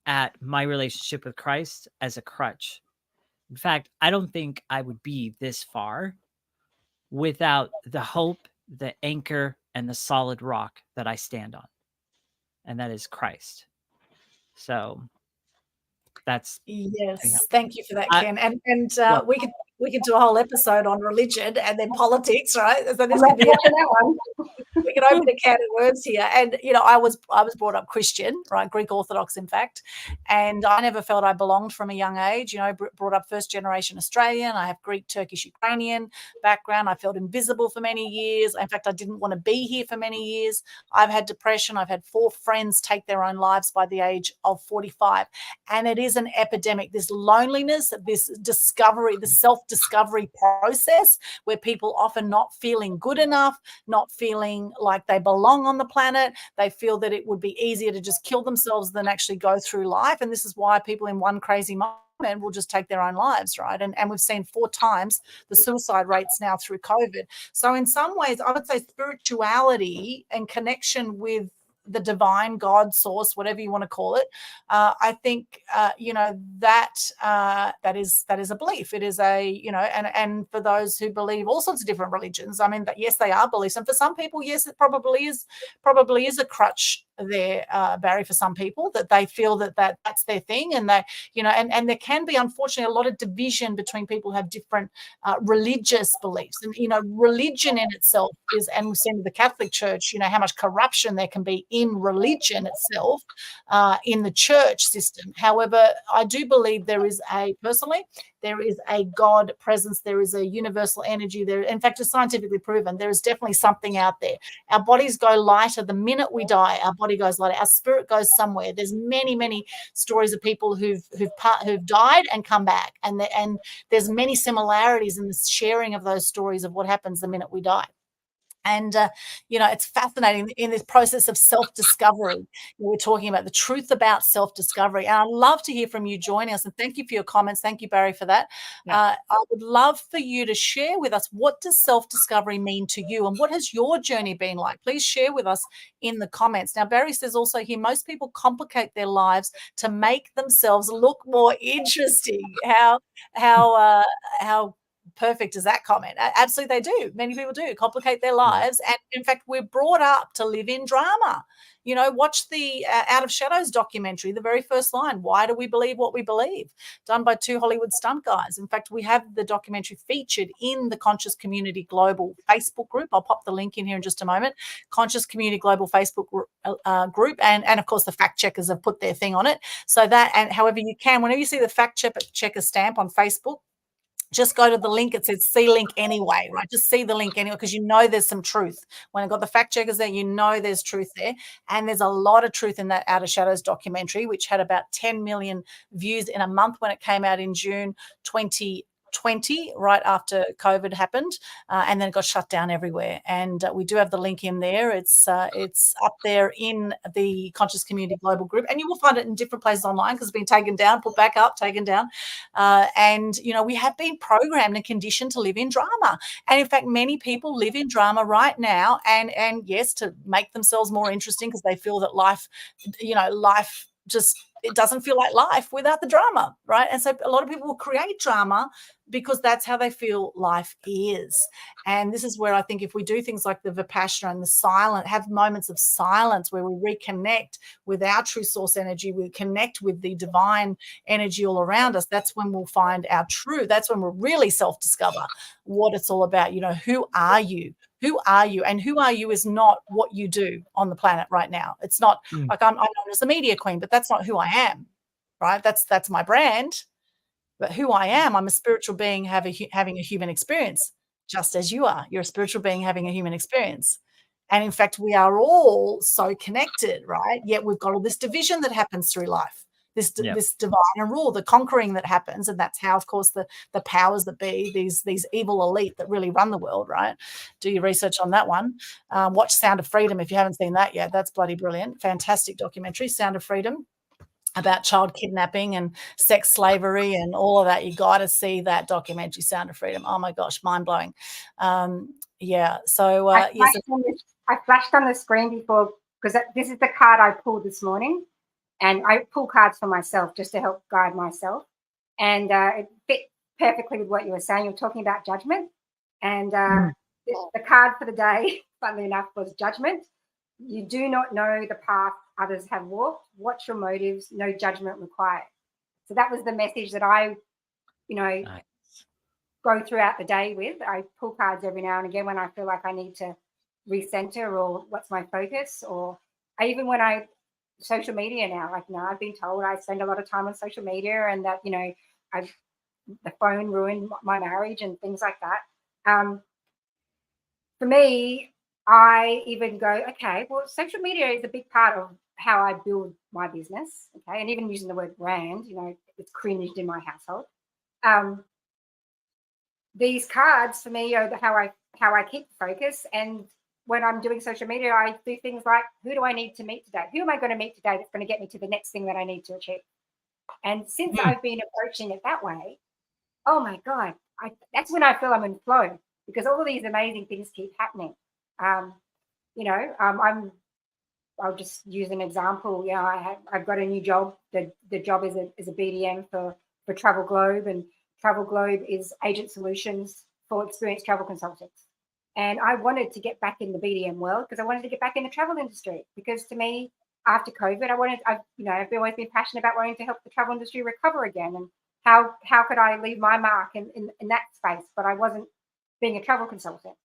at my relationship with Christ as a crutch. In fact, I don't think I would be this far without the hope, the anchor, and the solid rock that I stand on. And that is Christ. So that's Thank you for that, Ken. And we could do a whole episode on religion and then politics, right? So this could be we can open a can of worms here. And I was brought up Christian, right? Greek Orthodox, in fact, and I never felt I belonged from a young age. Brought up first generation Australian. I have Greek, Turkish, Ukrainian background. I felt invisible for many years. In fact, I didn't want to be here for many years. I've had depression. I've had 4 friends take their own lives by the age of 45, and it is an epidemic. This loneliness, this discovery, the self-discovery process where people often not feeling good enough, not feeling like they belong on the planet. They feel that it would be easier to just kill themselves than actually go through life. And this is why people in one crazy moment will just take their own lives, right? And we've seen 4 times the suicide rates now through COVID. So in some ways, I would say spirituality and connection with the divine God source, whatever you want to call it, I think that is a belief. It is and for those who believe all sorts of different religions, I mean, yes, they are beliefs, and for some people, yes, it probably is a crutch there, Barry, for some people, that they feel that's their thing, and they and there can be, unfortunately, a lot of division between people who have different religious beliefs. And religion in itself is, and we've seen with the Catholic Church how much corruption there can be in religion itself, in the church system. However, I do believe there is a God presence. There is a universal energy there. In fact, it's scientifically proven. There is definitely something out there. Our bodies go lighter the minute we die. Our body goes lighter. Our spirit goes somewhere. There's many, many stories of people who've died and come back, and there's many similarities in the sharing of those stories of what happens the minute we die. And, it's fascinating in this process of self-discovery. We're talking about the truth about self-discovery. And I'd love to hear from you joining us. And thank you for your comments. Thank you, Barry, for that. Yeah. I would love for you to share with us, what does self-discovery mean to you? And what has your journey been like? Please share with us in the comments. Now, Barry says also here, most people complicate their lives to make themselves look more interesting. How perfect is that comment? Absolutely, they do. Many people do complicate their lives. And in fact, we're brought up to live in drama. Watch the Out of Shadows documentary, the very first line, why do we believe what we believe? Done by 2 Hollywood stunt guys. In fact, we have the documentary featured in the Conscious Community Global Facebook group. I'll pop the link in here in just a moment. Conscious Community Global Facebook group. And of course, the fact checkers have put their thing on it. So that, and however you can, whenever you see the fact checker stamp on Facebook, just go to the link. It says see link anyway, right? Just see the link anyway, because there's some truth. When I got the fact checkers there, there's truth there. And there's a lot of truth in that Out of Shadows documentary, which had about 10 million views in a month when it came out in June 2020, right after COVID happened, and then it got shut down everywhere. And we do have the link in there. It's up there in the Conscious Community Global group, and you will find it in different places online because it's been taken down, put back up, taken down. And we have been programmed and conditioned to live in drama. And in fact, many people live in drama right now, and yes, to make themselves more interesting, because they feel that life just, it doesn't feel like life without the drama, right? And so a lot of people will create drama because that's how they feel life is. And this is where I think if we do things like the Vipassana and the silent, have moments of silence where we reconnect with our true source energy, we connect with the divine energy all around us, that's when we'll find our true, that's when we'll really self-discover what it's all about. Who are you? Who are you? And who are you is not what you do on the planet right now. It's not like I'm known as the media queen, but that's not who I am, right? That's my brand. But who I am, I'm a spiritual being having a human experience, just as you are. You're a spiritual being having a human experience. And in fact, we are all so connected, right? Yet we've got all this division that happens through life, this divine rule, the conquering that happens. And that's how, of course, the powers that be, these evil elite that really run the world, right? Do your research on that one. Watch Sound of Freedom if you haven't seen that yet. That's bloody brilliant. Fantastic documentary, Sound of Freedom, about child kidnapping and sex slavery and all of that. You got to see that documentary, Sound of Freedom. Oh my gosh, mind blowing. So I flashed on the screen before, because this is the card I pulled this morning, and I pull cards for myself just to help guide myself. And it fit perfectly with what you were saying. You're talking about judgment, and the card for the day, funnily enough, was judgment. You do not know the path others have walked. Watch your motives. No judgment required. So that was the message that I, nice, go throughout the day with. I pull cards every now and again when I feel like I need to recenter, or what's my focus, or social media now. Like I've been told I spend a lot of time on social media, and that the phone ruined my marriage and things like that. For me, I even go, okay, well, social media is a big part of how I build my business. Okay, and even using the word brand, it's cringed in my household. These cards for me are how I keep focus. And when I'm doing social media, I do things like, who do I need to meet today? Who am I going to meet today that's going to get me to the next thing that I need to achieve? And since I've been approaching it that way, oh my God, that's when I feel I'm in flow, because all of these amazing things keep happening. I'll just use an example. I've got a new job. The job is a BDM for Travel Globe, and Travel Globe is agent solutions for experienced travel consultants. And I wanted to get back in the BDM world because I wanted to get back in the travel industry, because to me, after COVID, I've always been passionate about wanting to help the travel industry recover again, and how could I leave my mark in that space, but I wasn't being a travel consultant.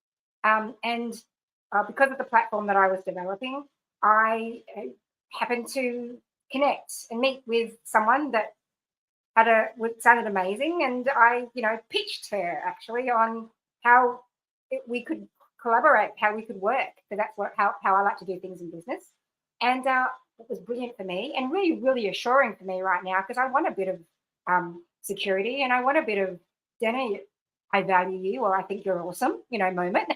Because of the platform that I was developing, I happened to connect and meet with someone that sounded amazing, and I, pitched her actually on how we could collaborate, how we could work. So that's how I like to do things in business, and it was brilliant for me and really, really assuring for me right now, because I want a bit of security, and I want a bit of, Denna, I value you, or I think you're awesome, moment.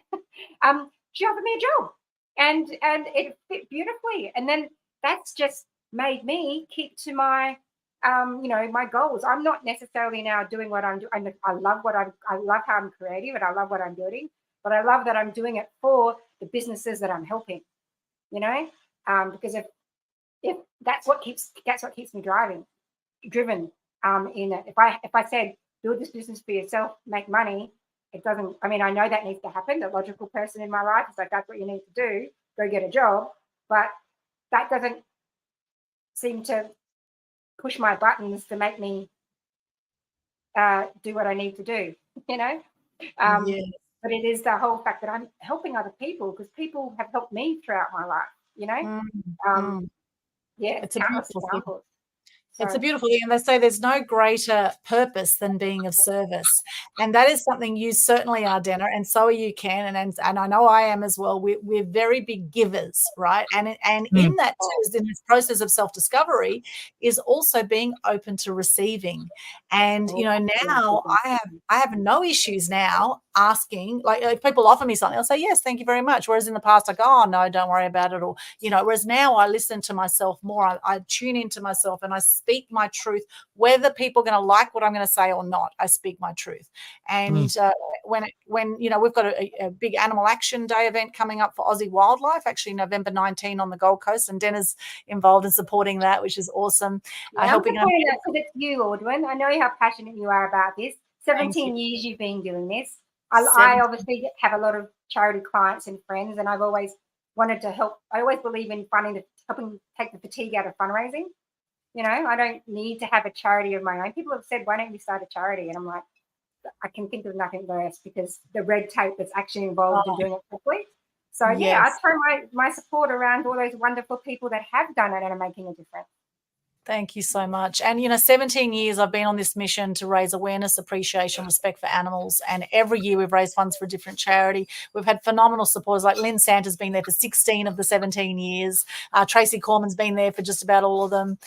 She offered me a job, and it fit beautifully, and then that's just made me keep to my my goals. I'm not necessarily now doing what I'm doing. I love I love how I'm creative, and I love what I'm building, but I love that I'm doing it for the businesses that I'm helping, because if that's what keeps me driven in it. If I said, build this business for yourself, make money, it doesn't, I mean, I know that needs to happen. The logical person in my life is like, that's what you need to do, go get a job. But that doesn't seem to push my buttons to make me do what I need to do, Yes. But it is the whole fact that I'm helping other people, because people have helped me throughout my life, Yeah, It's a countless beautiful thing. examples. It's a beautiful thing. And they say there's no greater purpose than being of service. And that is something you certainly are, Denna, and so are you, Ken, and I know I am as well. We're very big givers, right? And in that too, in this process of self-discovery, is also being open to receiving. And now I have no issues now asking, like if people offer me something, I'll say yes, thank you very much. Whereas in the past I go, oh no, don't worry about it, or whereas now I listen to myself more. I tune into myself and I speak my truth, whether people are going to like what I'm going to say or not. I speak my truth. And when we've got a big Animal Action Day event coming up for Aussie wildlife, actually November 19 on the Gold Coast, and Denna's involved in supporting that, which is awesome. I'm supporting that because it's you, Aldwyn. I know how passionate you are about this. 17 years you've been doing this. I obviously have a lot of charity clients and friends, and I've always wanted to help. I always believe in helping take the fatigue out of fundraising. I don't need to have a charity of my own. People have said, why don't you start a charity? And I'm like, I can think of nothing worse, because the red tape that's actually involved in doing it properly. So I throw my support around all those wonderful people that have done it and are making a difference. Thank you so much. And, 17 years I've been on this mission to raise awareness, appreciation, respect for animals. And every year we've raised funds for a different charity. We've had phenomenal supporters, like Lynn Santa's been there for 16 of the 17 years. Tracy Corman's been there for just about all of them.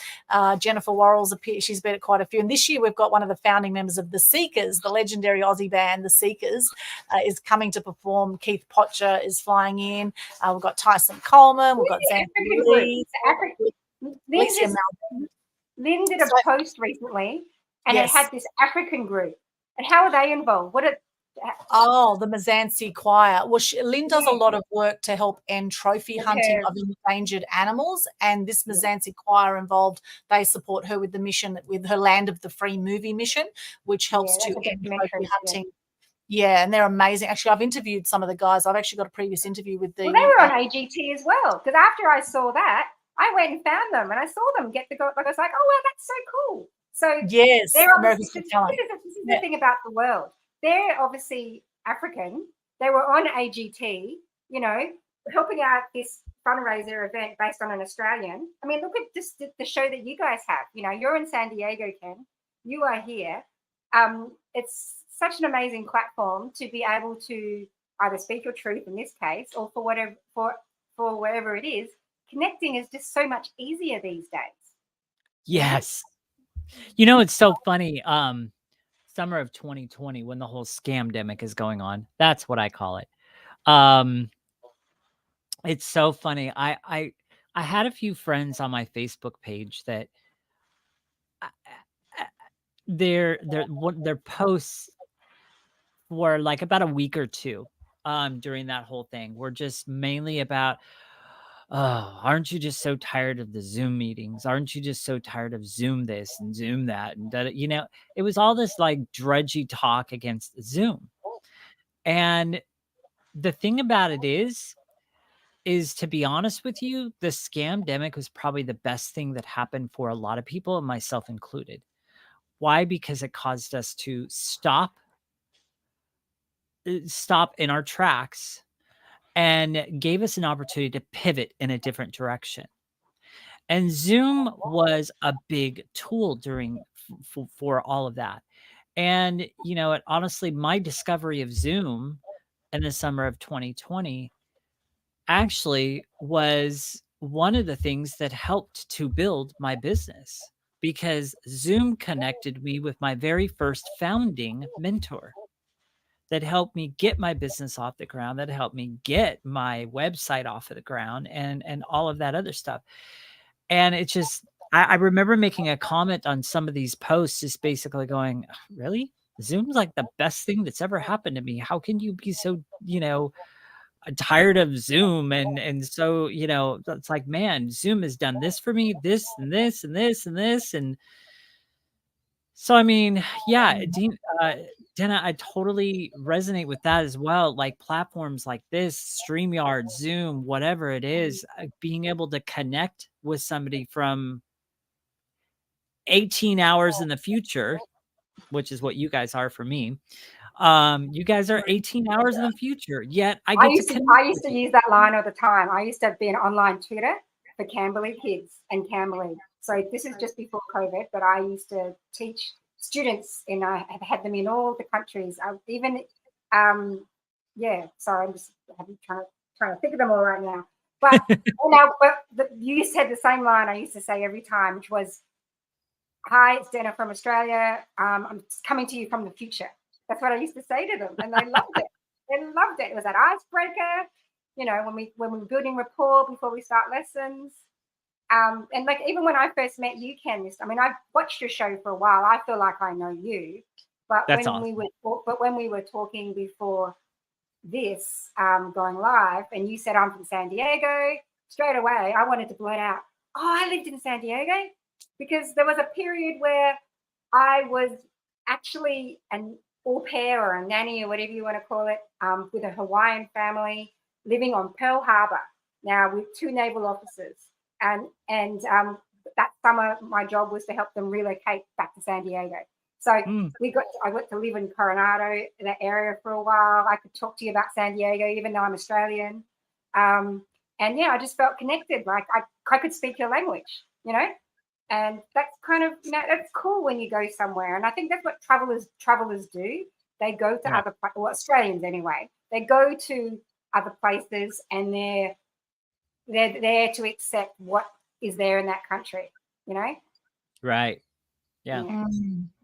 Jennifer Worrell's she's been at quite a few. And this year we've got one of the founding members of the Seekers, the legendary Aussie band, the Seekers, is coming to perform. Keith Potcher is flying in. We've got Tyson Coleman. We've got Xanthi Lee. Lynn did a post recently, and it had this African group. And how are they involved? The Mazansi Choir. Well, Lynn does a lot of work to help end trophy hunting of endangered animals, and this Mazansi Choir involved. They support her with the mission, with her Land of the Free movie mission, which helps to end trophy hunting. Yeah, and they're amazing. Actually, I've interviewed some of the guys. I've actually got a previous interview with they were on AGT as well, because after I saw that, I went and found them, and I saw them get the go. Like I was like, oh wow, that's so cool. So yes, this is the thing about the world. They're obviously African. They were on AGT, helping out this fundraiser event based on an Australian. I mean, look at just the show that you guys have. You're in San Diego, Ken. You are here. It's such an amazing platform to be able to either speak your truth in this case, or for whatever it is. Connecting is just so much easier these days. Yes. It's so funny. Summer of 2020, when the whole scamdemic is going on, that's what I call it. It's so funny. I had a few friends on my Facebook page that their posts were like about a week or two during that whole thing were just mainly about, oh, aren't you just so tired of the Zoom meetings? Aren't you just so tired of Zoom this and Zoom that? And it was all this like drudgy talk against Zoom. And the thing about it is to be honest with you, the scamdemic was probably the best thing that happened for a lot of people, and myself included. Why? Because it caused us to stop in our tracks and gave us an opportunity to pivot in a different direction. And Zoom was a big tool for all of that. And, honestly, my discovery of Zoom in the summer of 2020 actually was one of the things that helped to build my business, because Zoom connected me with my very first founding mentor that helped me get my business off the ground, that helped me get my website off of the ground, and all of that other stuff. And it's just, I remember making a comment on some of these posts, just basically going, really? Zoom's like the best thing that's ever happened to me. How can you be so, tired of Zoom? And so, it's like, man, Zoom has done this for me, this and this and this and this. And so, I mean, yeah, Denna, I totally resonate with that as well. Like platforms like this, StreamYard, Zoom, whatever it is, being able to connect with somebody from 18 hours in the future, which is what you guys are for me. You guys are 18 hours in the future, yet I used to use that line all the time. I used to be an online tutor for Camberley kids and Camberley. So this is just before COVID, but I used to teach students, and I have had them in all the countries. Sorry, I'm just trying to think of them all right now. But you said the same line I used to say every time, which was, "Hi, it's Denna from Australia. I'm coming to you from the future." That's what I used to say to them, and they loved it. They loved it. It was that icebreaker, when we were building rapport before we start lessons. And like even when I first met you, Candice, I mean, I've watched your show for a while. I feel like I know you, but when we were talking before this, going live, and you said I'm from San Diego, straight away I wanted to blurt out, "Oh, I lived in San Diego," because there was a period where I was actually an au pair or a nanny or whatever you want to call it, with a Hawaiian family living on Pearl Harbor now with 2 naval officers. And that summer, my job was to help them relocate back to San Diego. So I got to live in Coronado, that area, for a while. I could talk to you about San Diego, even though I'm Australian. And I just felt connected. Like I could speak your language, and that's kind of, that's cool when you go somewhere. And I think that's what travelers do. They go to other places, well, Australians anyway. They go to other places, and they're there to accept what is there in that country, Right. Yeah.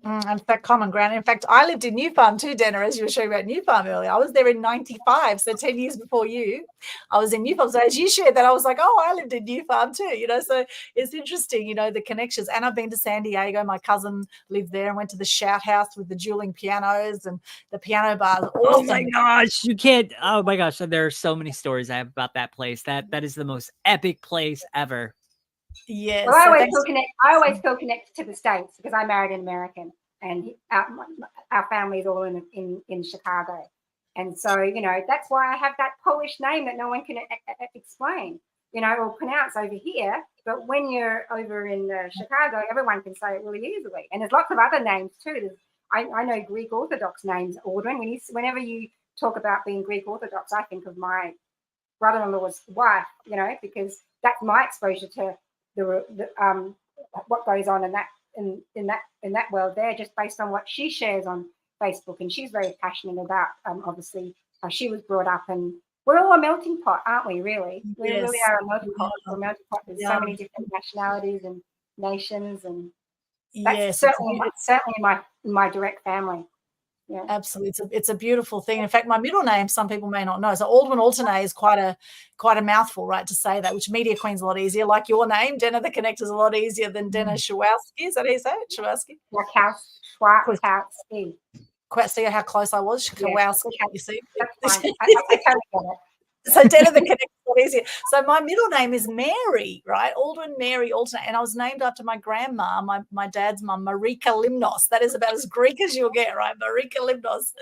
And that common ground. In fact, I lived in New Farm too, Denna, as you were showing about New Farm earlier. I was there in 95, so 10 years before you. I was in New Farm. So as you shared that, I was like, oh, I lived in New Farm too, so it's interesting, the connections. And I've been to San Diego. My cousin lived there and went to the Shout House with the dueling pianos and the piano bars. Oh my gosh, you can't. Oh my gosh, there are so many stories I have about that place. That is the most epic place ever. Yes. Well, I always feel connected to the States because I married an American, and our family is all in Chicago, and so that's why I have that Polish name that no one can explain, or pronounce over here. But when you're over in Chicago, everyone can say it really easily. And there's lots of other names too. I know Greek Orthodox names, Aldwyn. Whenever you talk about being Greek Orthodox, I think of my brother-in-law's wife, because that's my exposure to what goes on in that world there, just based on what she shares on Facebook. And she's very passionate about obviously how she was brought up, and we're all a melting pot, aren't we? Really, we really are a melting pot. We're a melting pot with so many different nationalities and nations, and that's certainly my direct family. Yeah, absolutely. It's a beautiful thing. In fact, my middle name, some people may not know. So Aldwyn Altuney is quite a mouthful, right, to say that, which Media Queen's a lot easier. Like your name, Denna the Connector, is a lot easier than Denna Schwowski. Is that how you say it? Schwowski? Schwowski. See how close I was? Schwowski. You see? That's fine. I totally get it. So Denna the Connector not easier. So my middle name is Mary, right? Aldwyn Mary Altuney, and I was named after my grandma, my dad's mum, Marika Limnos. That is about as Greek as you'll get, right? Marika Limnos.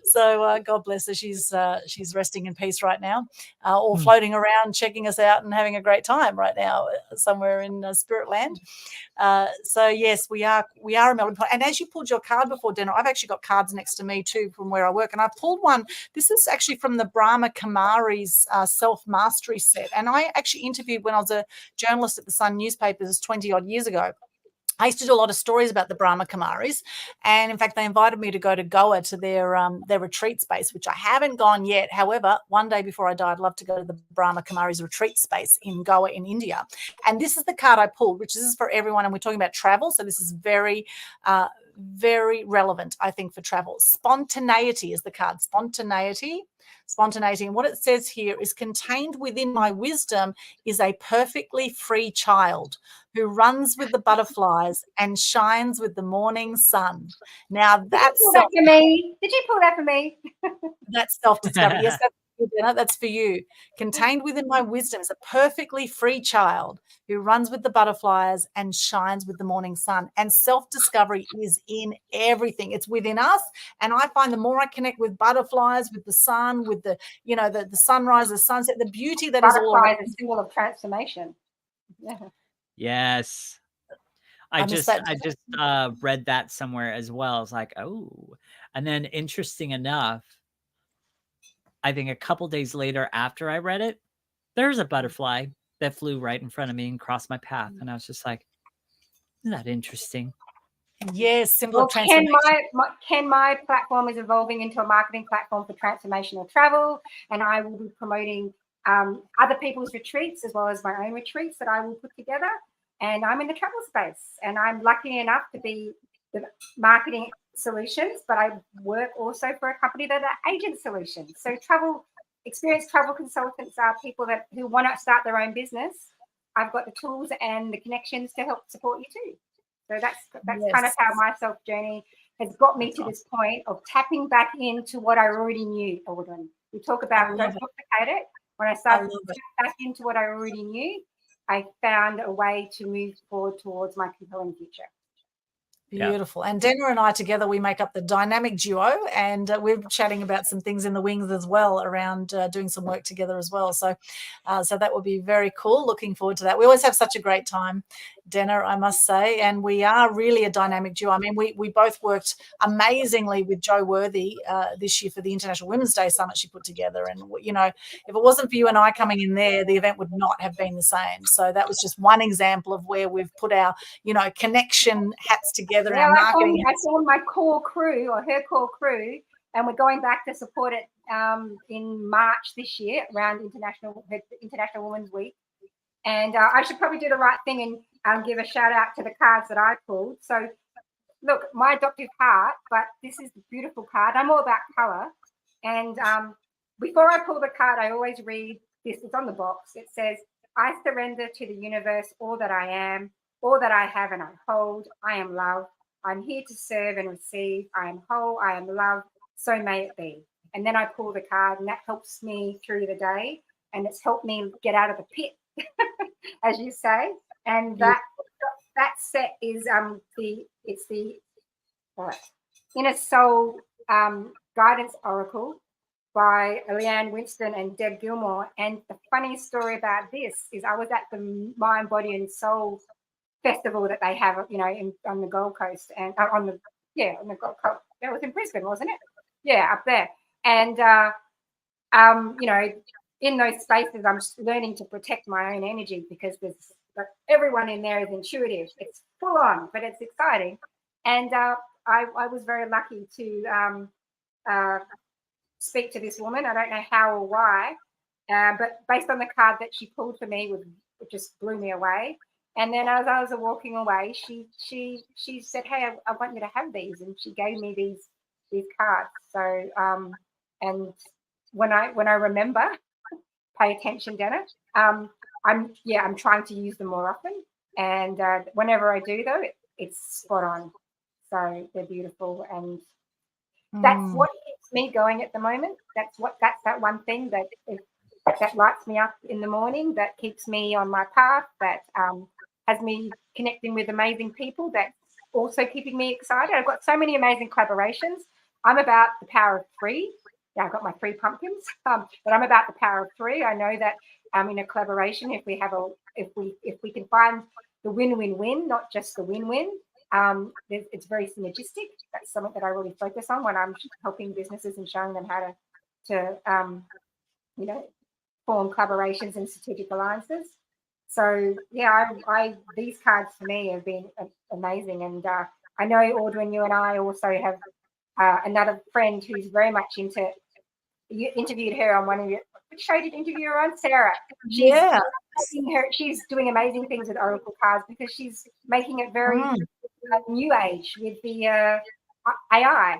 So God bless her. She's resting in peace right now, or floating around, checking us out, and having a great time right now somewhere in Spirit Land. So yes, we are a melting pot. And as you pulled your card before dinner, I've actually got cards next to me too from where I work, and I pulled one. This is actually from the Brahma Kumari's self-mastery set, and I actually interviewed when I was a journalist at the Sun newspapers 20 odd years ago. I used to do a lot of stories about the Brahma Kumaris, and in fact, they invited me to go to Goa to their retreat space, which I haven't gone yet. However, one day before I die, I'd love to go to the Brahma Kumaris retreat space in Goa in India. And this is the card I pulled, which is for everyone, and we're talking about travel, so this is very relevant, I think, for travel. Spontaneity is the card. Spontaneity. And what it says here is, contained within my wisdom is a perfectly free child who runs with the butterflies and shines with the morning sun. Now that's that for me. Did you pull that for me? That's self-discovery. Yes, that's for you. Contained within my wisdom is a perfectly free child who runs with the butterflies and shines with the morning sun. And self-discovery is in everything. It's within us. And I find the more I connect with butterflies, with the sun, with the sunrise, the sunset, the beauty that is all around. Butterfly is a symbol of transformation. Yeah. Yes. I just read that somewhere as well. It's like, oh, and then interesting enough, I think a couple days later after I read it, there's a butterfly that flew right in front of me and crossed my path. And I was just like, isn't that interesting? Yes, symbol of transformation. My platform is evolving into a marketing platform for transformational travel, and I will be promoting other people's retreats as well as my own retreats that I will put together. And I'm in the travel space, and I'm lucky enough to be the marketing solutions, but I work also for a company that are agent solutions. So experienced travel consultants are people who want to start their own business. I've got the tools and the connections to help support you too. So that's Yes. kind of how my self journey has got me to this point of tapping back into what I already knew, Aldwyn. We talk about don't complicate it. When I started to tap back into what I already knew, I found a way to move forward towards my compelling future. Beautiful. And Denna and I together, we make up the dynamic duo, and we're chatting about some things in the wings as well around doing some work together as well. So that will be very cool. Looking forward to that. We always have such a great time, Denna, I must say, and we are really a dynamic duo. I mean, we both worked amazingly with Jo Worthy this year for the International Women's Day Summit she put together. And, you know, if it wasn't for you and I coming in there, the event would not have been the same. So that was just one example of where we've put our, connection hats together. Yeah, I formed my core crew, or her core crew, and we're going back to support it in March this year around International Women's Week. And I should probably do the right thing and give a shout out to the cards that I pulled. So, look, my adoptive heart, but this is the beautiful card. I'm all about color. And before I pull the card, I always read this. It's on the box. It says, I surrender to the universe all that I am, all that I have and I hold. I am love. I'm here to serve and receive. I am whole. I am love. So may it be. And then I pull the card, and that helps me through the day. And it's helped me get out of the pit, as you say. And that set is the Inner Soul Guidance Oracle by Leanne Winston and Deb Gilmore. And the funny story about this is I was at the Mind, Body and Soul festival that they have, on the Gold Coast, and on the Gold Coast. That was in Brisbane, wasn't it? Yeah, up there. And in those spaces, I'm just learning to protect my own energy, because there's everyone in there is intuitive. It's full on, but it's exciting. And I was very lucky to speak to this woman. I don't know how or why, but based on the card that she pulled for me, it just blew me away. And then as I was walking away, she said, "Hey, I want you to have these," and she gave me these cards. So and when I remember, pay attention, Denna. I'm trying to use them more often, and whenever I do, though, it's spot on. So they're beautiful, and that's what keeps me going at the moment. That's that one thing that that lights me up in the morning, that keeps me on my path, that has me connecting with amazing people, that's also keeping me excited. I've got so many amazing collaborations. I'm about the power of three. Yeah, I've got my 3 pumpkins, but I'm about the power of 3. I know that in a collaboration, if we can find the win-win-win, not just the win-win, it's very synergistic. That's something that I really focus on when I'm helping businesses and showing them how to form collaborations and strategic alliances. So yeah, these cards for me have been amazing, and I know, Aldwyn, you and I also have another friend who's very much into. You interviewed her on one of your. Which show did you interview her on? Sarah. She's doing amazing things with Oracle cards because she's making it very new age with the AI.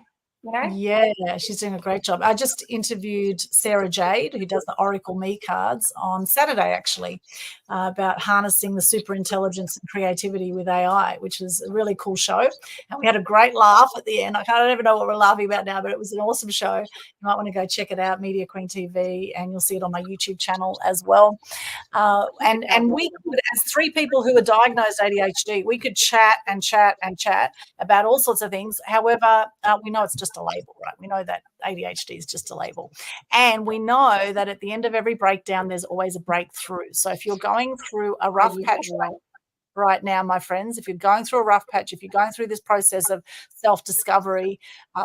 Yeah, she's doing a great job. I just interviewed Sarah Jade, who does the Oracle Me cards, on Saturday, actually, about harnessing the super intelligence and creativity with AI, which is a really cool show. And we had a great laugh at the end. I don't even know what we're laughing about now, but it was an awesome show. You might want to go check it out, Media Queen TV, and you'll see it on my YouTube channel as well. And we could, as 3 people who are diagnosed ADHD, we could chat and chat and chat about all sorts of things. However, we know it's just a label, right? We know that ADHD is just a label. And we know that at the end of every breakdown, there's always a breakthrough. So if you're going through a rough patch right now, my friends, if you're going through a rough patch, if you're going through this process of self-discovery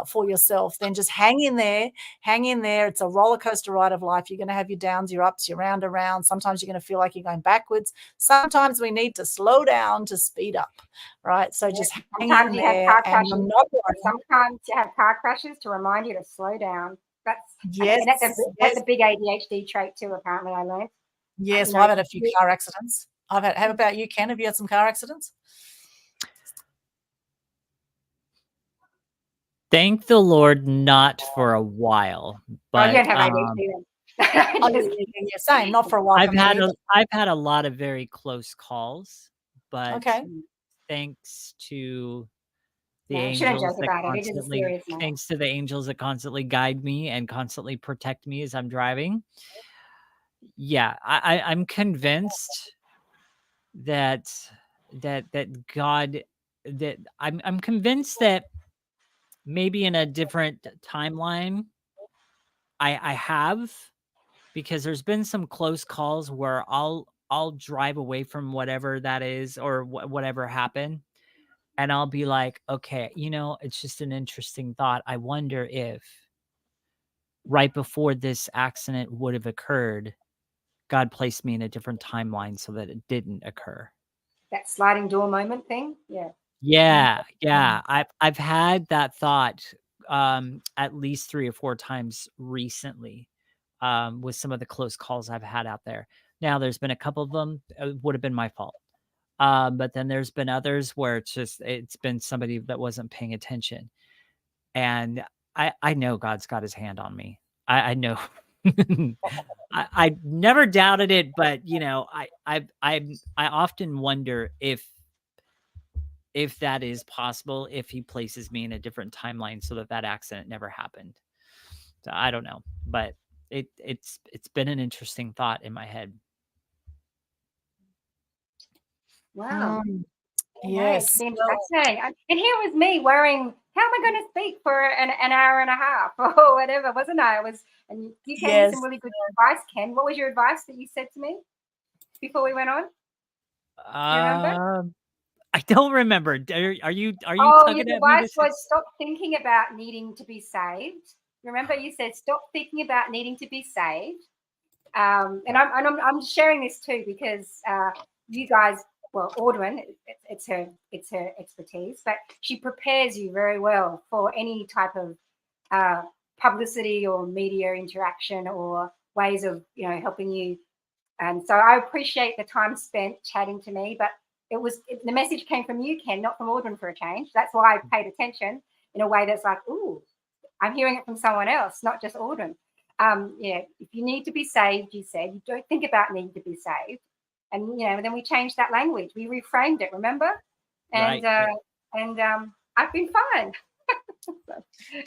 for yourself, then just hang in there. It's a roller coaster ride of life. You're going to have your downs, your ups, your round and round. Sometimes you're going to feel like you're going backwards. Sometimes we need to slow down to speed up, right? So just hang in there. Sometimes you have car crashes to remind you to slow down. That's a big ADHD trait too, apparently, I learned. Yes, well, I've had a few car accidents. How about you, Ken? Have you had some car accidents? Thank the Lord, not for a while. But you don't have ADHD then. Same, not for a while. I've had a lot of very close calls, but thanks to the angels that constantly guide me and constantly protect me as I'm driving. Yeah, I'm convinced that God, that I'm convinced that maybe in a different timeline I have, because there's been some close calls where I'll drive away from whatever that is or whatever happened, and I'll be like, okay, it's just an interesting thought. I wonder if right before this accident would have occurred, God placed me in a different timeline so that it didn't occur. That sliding door moment thing. Yeah. I've had that thought at least 3 or 4 times recently with some of the close calls I've had out there. Now, there's been a couple of them would have been my fault. But then there's been others where it's been somebody that wasn't paying attention. And I know God's got his hand on me. I know. I never doubted it, but I often wonder if that is possible, if he places me in a different timeline so that accident never happened. So I don't know, but it's been an interesting thought in my head. Wow. Yes. Fascinating. And here was me worrying, how am I going to speak for an hour and a half or whatever, wasn't I? And you gave me some really good advice, Ken. What was your advice that you said to me before we went on? Do you remember? I don't remember. Are you your advice was stop thinking about needing to be saved. Remember, you said stop thinking about needing to be saved. And I'm sharing this too because you guys, well, Aldwyn, it's her expertise, but she prepares you very well for any type of publicity or media interaction or ways of helping you. And so I appreciate the time spent chatting to me, but the message came from you, Ken, not from Aldwyn for a change. That's why I paid attention in a way that's like, ooh, I'm hearing it from someone else, not just Aldwyn. If you need to be saved, you said, you don't think about needing to be saved. And, then we changed that language. We reframed it, remember? And right. And I've been fine.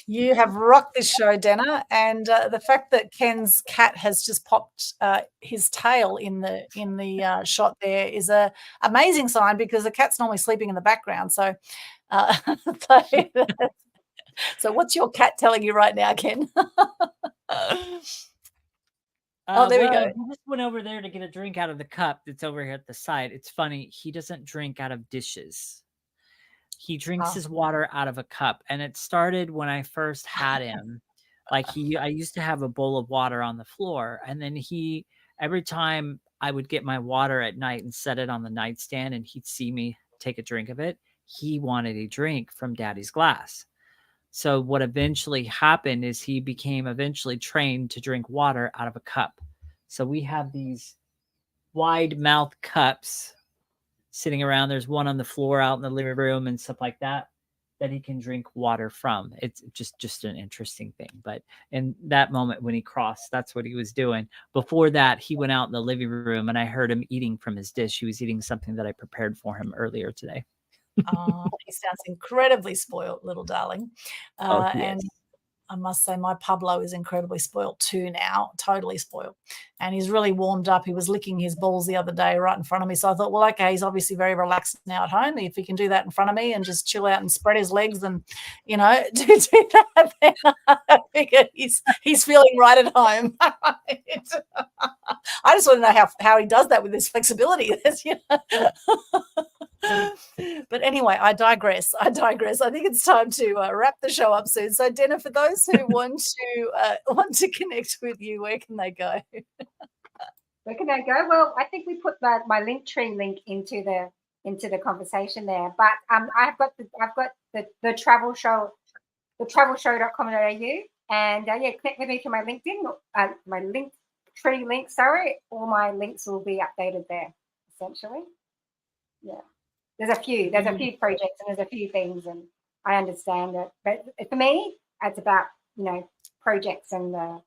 You have rocked this show, Denna, and the fact that Ken's cat has just popped his tail in the shot there is a amazing sign, because the cat's normally sleeping in the background. So, so, so what's your cat telling you right now, Ken? Oh, there we go. He just went over there to get a drink out of the cup that's over here at the side. It's funny. He doesn't drink out of dishes. He drinks his water out of a cup. And it started when I first had him. Like I used to have a bowl of water on the floor. And then every time I would get my water at night and set it on the nightstand and he'd see me take a drink of it, he wanted a drink from Daddy's glass. So what eventually happened is he became eventually trained to drink water out of a cup. So we have these wide mouth cups sitting around. There's one on the floor out in the living room and stuff like that he can drink water from. It's just an interesting thing. But in that moment when he crossed, that's what he was doing. Before that, he went out in the living room and I heard him eating from his dish. He was eating something that I prepared for him earlier today. Oh, he sounds incredibly spoiled, little darling. And I must say my Pablo is incredibly spoiled too now, totally spoiled. And he's really warmed up. He was licking his balls the other day right in front of me. So I thought, well, okay, he's obviously very relaxed now at home. If he can do that in front of me and just chill out and spread his legs and, do that, then I figure he's feeling right at home. I just want to know how he does that with his flexibility. But anyway, I digress. I think it's time to wrap the show up soon. So, Denna, for those who want to connect with you, where can they go? Where can they go? Well, I think we put my Linktree link into the conversation there. But I've got the travel show, the travelshow.com.au, and connect with me through my LinkedIn, my Linktree link. Sorry, all my links will be updated there. Essentially, yeah. There's a few projects and there's a few things, and I understand it. But for me, it's about projects and my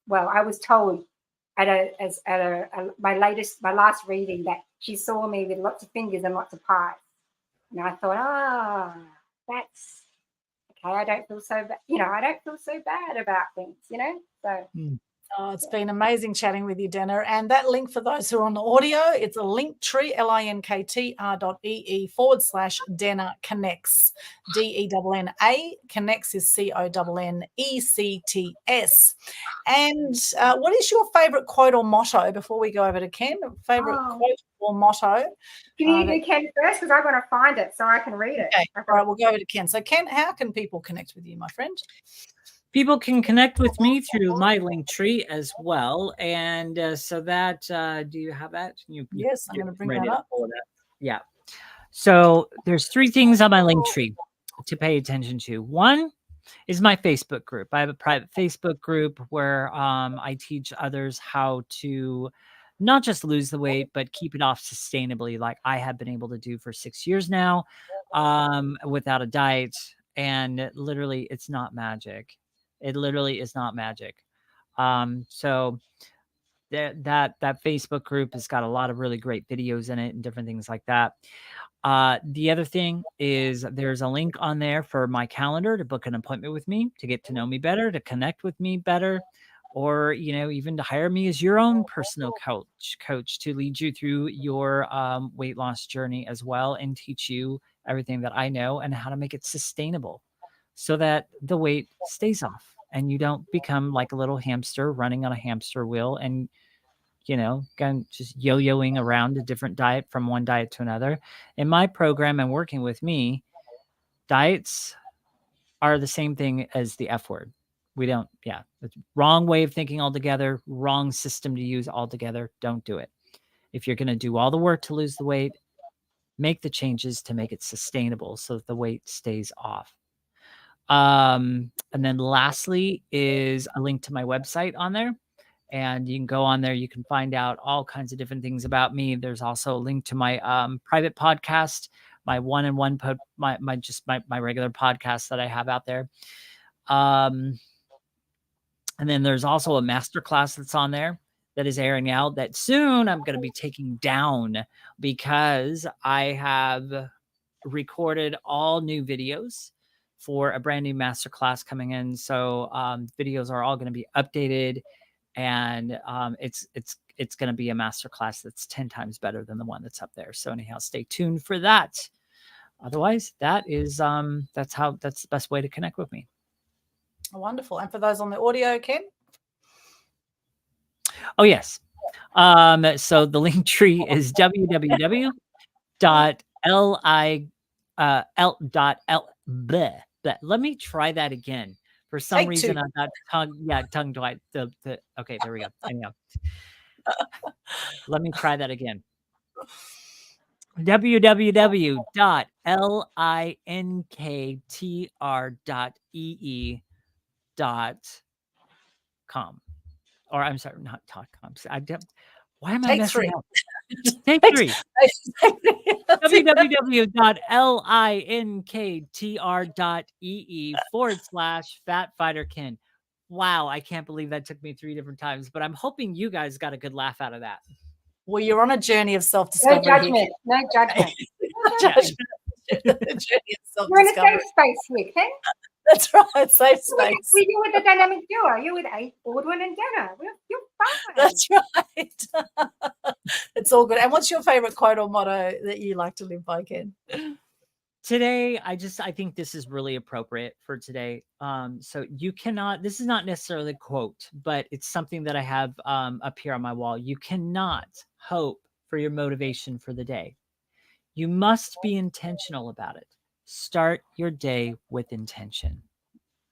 was told my last reading that she saw me with lots of fingers and lots of pies, and I thought, that's okay. I don't feel so bad. I don't feel so bad about things. So. Oh, it's been amazing chatting with you, Denna. And that link for those who are on the audio, it's a Linktree, linktr.ee/Denna Connects, DENNA. Connects is CONNECTS. And what is your favourite quote or motto before we go over to Ken? Favourite quote or motto? Can you do Ken first? Because I'm going to find it so I can read it. Okay. All right, we'll go over to Ken. So, Ken, how can people connect with you, my friend? People can connect with me through my Linktree as well. And so that, do you have that? Yes, I'm going to bring that up. Yeah. So there's 3 things on my Linktree to pay attention to. One is my Facebook group. I have a private Facebook group where I teach others how to not just lose the weight, but keep it off sustainably, like I have been able to do for 6 years now, without a diet. And literally, it's not magic. It literally is not magic. So that Facebook group has got a lot of really great videos in it and different things like that. The other thing is there's a link on there for my calendar to book an appointment with me, to get to know me better, to connect with me better, or, even to hire me as your own personal coach to lead you through your weight loss journey as well, and teach you everything that I know and how to make it sustainable so that the weight stays off and you don't become like a little hamster running on a hamster wheel and, kind of just yo-yoing around a different diet from one diet to another. In my program and working with me, diets are the same thing as the F word. It's wrong way of thinking altogether, wrong system to use altogether. Don't do it. If you're going to do all the work to lose the weight, make the changes to make it sustainable so that the weight stays off. And then lastly is a link to my website on there, and you can go on there. You can find out all kinds of different things about me. There's also a link to my private podcast, my one-on-one my regular podcast that I have out there. And then there's also a masterclass that's on there that is airing out that soon I'm going to be taking down, because I have recorded all new videos for a brand new masterclass coming in. So videos are all going to be updated, and it's going to be a masterclass that's 10 times better than the one that's up there. So anyhow, stay tuned for that. Otherwise, that's the best way to connect with me. Wonderful. And for those on the audio, Ken? Oh, yes. So the link tree is www.li.l. Let me try that again. For some reason, I got tongue tied. Okay, there we go. Anyhow, let me try that again. www.linktr.com. Or I'm sorry, not .com. Why am I messing up? Take three. www.linktr.ee/FatFighterKen. Wow, I can't believe that took me 3 different times, but I'm hoping you guys got a good laugh out of that. Well, you're on a journey of self-discovery. No judgment. No judgment. Journey of We're in a safe space here, Ken. That's right, safe space. We do with the dynamic duo. You're with Aldwyn and Denna. You're fine. That's right. It's all good. And what's your favorite quote or motto that you like to live by, Ken? Today, I think this is really appropriate for today. So this is not necessarily a quote, but it's something that I have up here on my wall. You cannot hope for your motivation for the day. You must be intentional about it. Start your day with intention.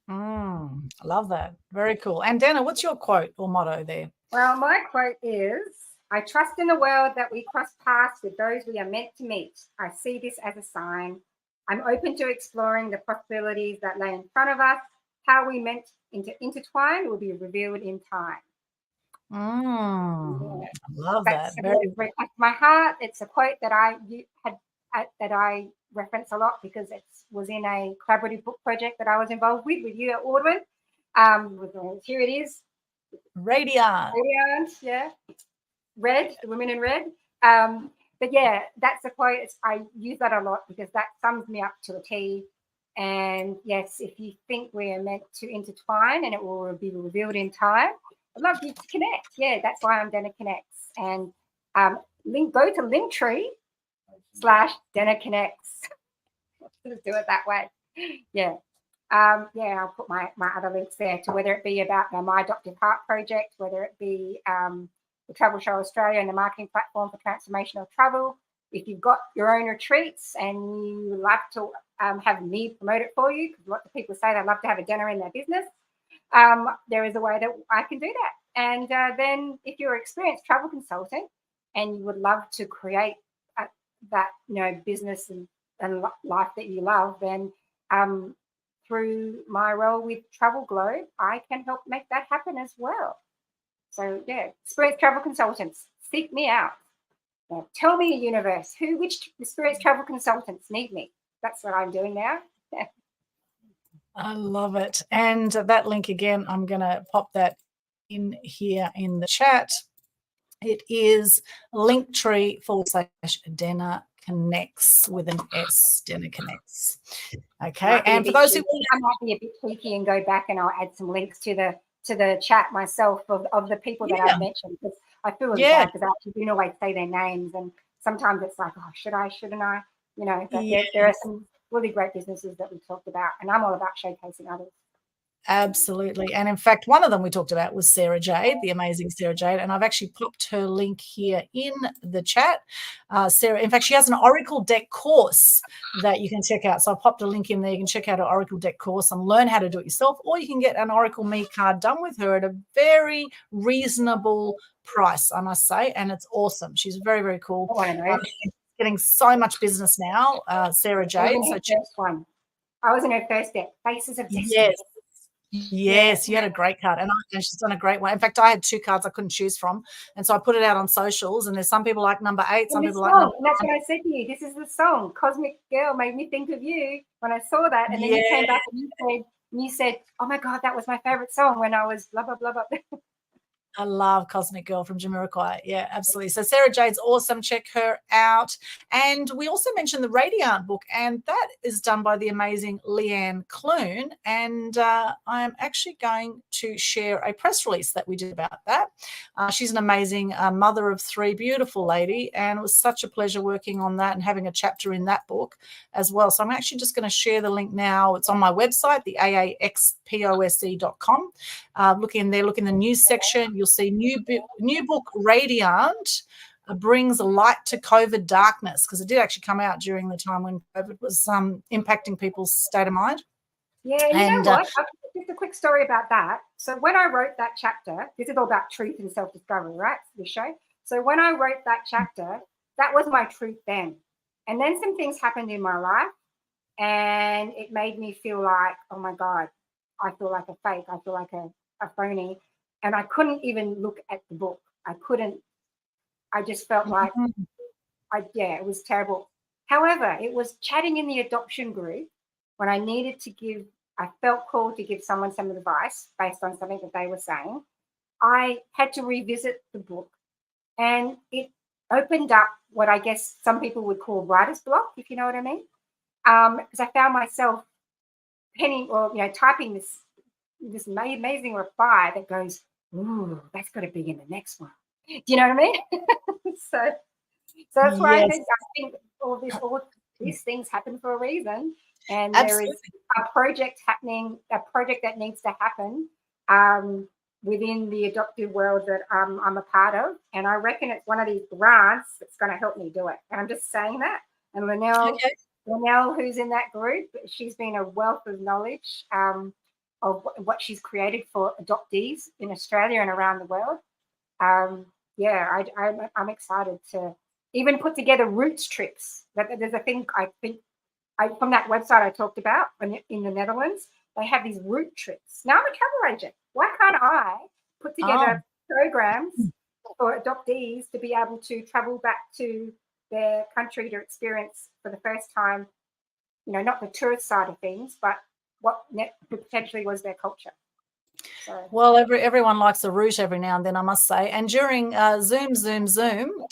I love that. Very cool. And Denna, what's your quote or motto there? Well, my quote is, I trust in the world that we cross paths with those we are meant to meet. I see this as a sign. I'm open to exploring the possibilities that lay in front of us. How we meant to intertwine will be revealed in time. I love that. Very close to my heart. It's a quote that I reference a lot because it was in a collaborative book project that I was involved with you at Aldwyn. Here it is. Radiant, yeah. Red, the women in red. But yeah, that's a quote. I use that a lot because that sums me up to a T. And yes, if you think we're meant to intertwine and it will be revealed in time, I'd love you to connect. Yeah, that's why I'm Denna Connects. And go to Linktree/Denna Connects. Let's do it that way. Yeah. I'll put my other links there to whether it be about my Adoptive Heart project, whether it be the Travel Show Australia and the marketing platform for transformational travel. If you've got your own retreats and you love to have me promote it for you, because lots of people say they love to have a dinner in their business, there is a way that I can do that. And then if you're an experienced travel consultant and you would love to create that business and life that you love, then through my role with Travel Globe, I can help make that happen as well. So yeah, experienced travel consultants, seek me out. Tell me, universe, which experienced travel consultants need me? That's what I'm doing now. I love it. And that link again, I'm going to pop that in here in the chat. It is Linktree/Denna Connects with an S, Denna Connects. Okay. And for those who I might be a bit cheeky and go back and I'll add some links to the chat myself of the people that I've mentioned, because I feel really bad because I actually don't always say their names, and sometimes it's like, oh, shouldn't I? But there are some really great businesses that we talked about, and I'm all about showcasing others. Absolutely. And in fact, one of them we talked about was Sarah Jade, the amazing Sarah Jade. And I've actually popped her link here in the chat. Sarah, in fact, she has an Oracle deck course that you can check out. So I popped a link in there. You can check out her Oracle deck course and learn how to do it yourself, or you can get an Oracle Me card done with her at a very reasonable price, I must say. And it's awesome. She's very, very cool. Getting so much business now, Sarah Jade. I was in her first deck, Faces of Destiny. Yes. Yes, you had a great card, and she's done a great one. In fact, I had 2 cards I couldn't choose from, and so I put it out on socials. And there's some people like number 8, some people like number 9. That's what I said to you. This is the song. Cosmic Girl made me think of you when I saw that, and then you came back and you said, "Oh my God, that was my favorite song when I was blah blah blah blah." I love Cosmic Girl from Jamiroquai. Yeah, absolutely. So Sarah Jade's awesome. Check her out. And we also mentioned the Radiant book, and that is done by the amazing Leanne Clune. And I am actually going to share a press release that we did about that. She's an amazing mother of three, beautiful lady, and it was such a pleasure working on that and having a chapter in that book as well. So I'm actually just going to share the link now. It's on my website, the aaxpose.com. Look in there, look in the news section. You'll see new book Radiant brings light to COVID darkness, because it did actually come out during the time when COVID was impacting people's state of mind. Yeah, you know what? Just a quick story about that. So when I wrote that chapter, this is all about truth and self-discovery, right? This show. So when I wrote that chapter, that was my truth then. And then some things happened in my life, and it made me feel like, oh my God, I feel like a fake. I feel like a phony. And I couldn't even look at the book. I just felt like, it was terrible. However, it was chatting in the adoption group when I felt called to give someone some advice based on something that they were saying. I had to revisit the book, and it opened up what I guess some people would call writer's block, if you know what I mean. Because I found myself typing this amazing reply that goes, ooh, that's got to be in the next one. Do you know what I mean? so that's why I think all these things happen for a reason, and Absolutely. There is a project happening, a project that needs to happen within the adoptive world that I'm a part of, and I reckon it's one of these grants that's going to help me do it. And I'm just saying that. And Linnell, who's in that group, she's been a wealth of knowledge of what she's created for adoptees in Australia and around the world. I'm excited to even put together roots trips. There's a thing I think from that website I talked about in the Netherlands, they have these route trips. Now I'm a travel agent. Why can't I put together programs for adoptees to be able to travel back to their country to experience for the first time, not the tourist side of things, but what potentially was their culture. So. Well, everyone likes a root every now and then, I must say. And during Zoom,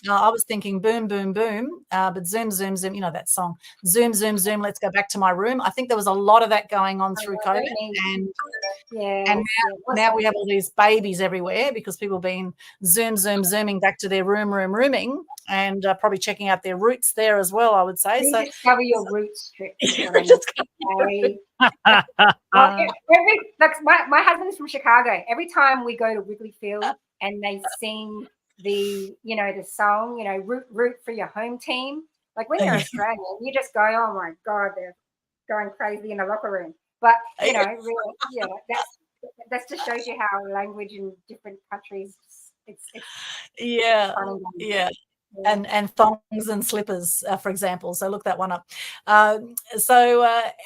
I was thinking boom, boom, boom, but Zoom, that song, Zoom, let's go back to my room. I think there was a lot of that going on through COVID. And now we have all these babies everywhere because people have been zooming back to their rooming, and probably checking out their roots there as well, I would say. So discover your roots trip. My husband's from Chicago. Every time we go to Wrigley Field and they sing the song, root for your home team. Like when you're Australian, you just go, oh my God, they're going crazy in the locker room. But that just shows you how language in different countries. It's And thongs and slippers, for example. So look that one up.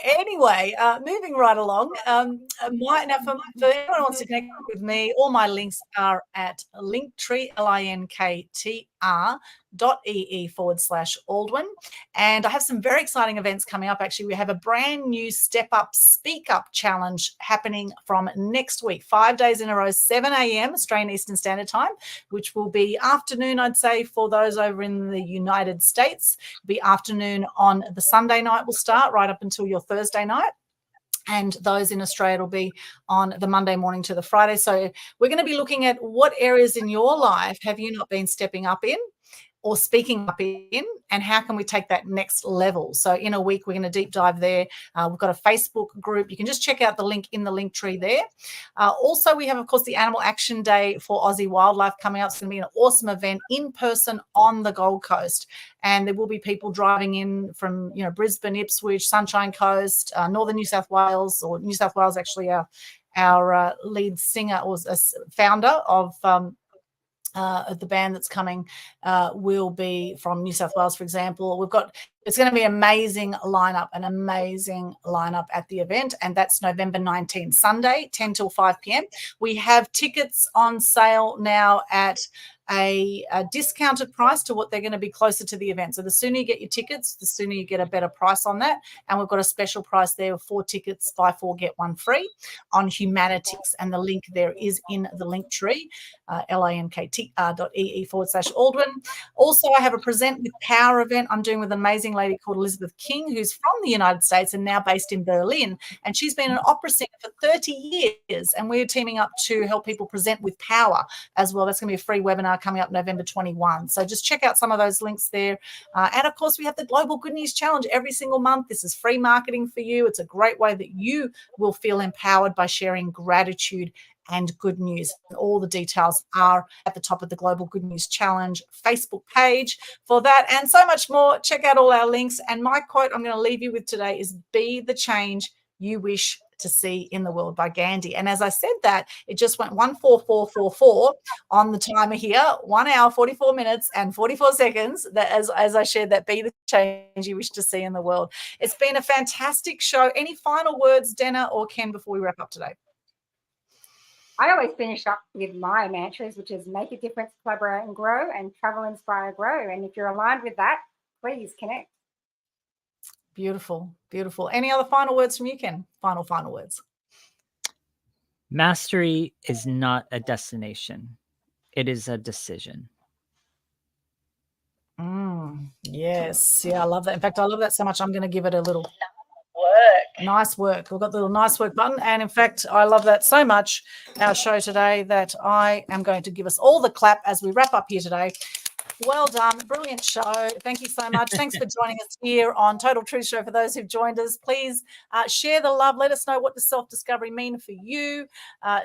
Anyway, moving right along. Now for anyone who wants to connect with me, all my links are at Linktree, linktr.ee/Aldwyn. And I have some very exciting events coming up. Actually, we have a brand new Step Up Speak Up Challenge happening from next week, 5 days in a row, 7 a.m. Australian Eastern Standard Time, which will be afternoon, I'd say, for those over in the United States. It'll be afternoon on the Sunday night, will start right up until your Thursday night. And those in Australia will be on the Monday morning to the Friday. So we're going to be looking at what areas in your life have you not been stepping up in or speaking up in, and how can we take that next level? So in a week, we're going to deep dive there. We've got a Facebook group. You can just check out the link in the link tree there. Also, we have, of course, the Animal Action Day for Aussie Wildlife coming up. It's going to be an awesome event in person on the Gold Coast. And there will be people driving in from, Brisbane, Ipswich, Sunshine Coast, Northern New South Wales, or New South Wales, actually, our lead singer or founder of the band that's coming will be from New South Wales, for example. It's going to be an amazing lineup at the event, and that's November 19th, Sunday, 10 till 5 p.m. We have tickets on sale now at a discounted price to what they're going to be closer to the event. So the sooner you get your tickets, the sooner you get a better price on that. And we've got a special price there of 4 tickets, buy 4, get 1 free on Humanitics. And the link there is in the link tree, linktr.ee/Aldwyn. Also, I have a Present with Power event I'm doing with an amazing lady called Elizabeth King, who's from the United States and now based in Berlin. And she's been an opera singer for 30 years. And we're teaming up to help people present with power as well. That's going to be a free webinar coming up November 21. So just check out some of those links there. And of course, we have the Global Good News Challenge every single month. This is free marketing for you. It's a great way that you will feel empowered by sharing gratitude and good news. And all the details are at the top of the Global Good News Challenge Facebook page for that and so much more. Check out all our links. And my quote I'm going to leave you with today is, be the change you wish to see in the world, by Gandhi. And as I said that, it just went 14444 on the timer here, 1 hour, 44 minutes and 44 seconds, that as I shared that, be the change you wish to see in the world. It's been a fantastic show. Any final words, Denna or Ken, before we wrap up today? I always finish up with my mantras, which is make a difference, collaborate and grow, and travel, inspire, grow. And if you're aligned with that, please connect. Beautiful, beautiful. Any other final words from you, Ken? Final words. Mastery is not a destination. It is a decision. Yes. Yeah, I love that. In fact, I love that so much, I'm going to give it a little nice work. We've got the little nice work button. And in fact, I love that so much, our show today, that I am going to give us all the clap as we wrap up here today. Well done. Brilliant show. Thank you so much. Thanks for joining us here on Total Truth Show. For those who've joined us, please share the love. Let us know, what does self-discovery mean for you?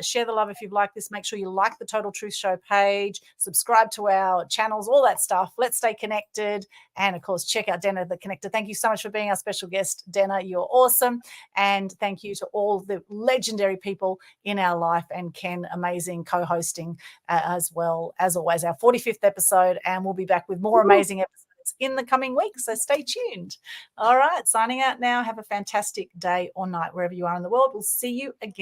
Share the love if you've liked this. Make sure you like the Total Truth Show page, subscribe to our channels, all that stuff. Let's stay connected. And, of course, check out Denna the Connector. Thank you so much for being our special guest, Denna. You're awesome. And thank you to all the legendary people in our life, and Ken, amazing co-hosting as well. As always, our 45th episode, and we'll be back with more amazing episodes in the coming weeks, so stay tuned. All right, signing out now. Have a fantastic day or night wherever you are in the world. We'll see you again.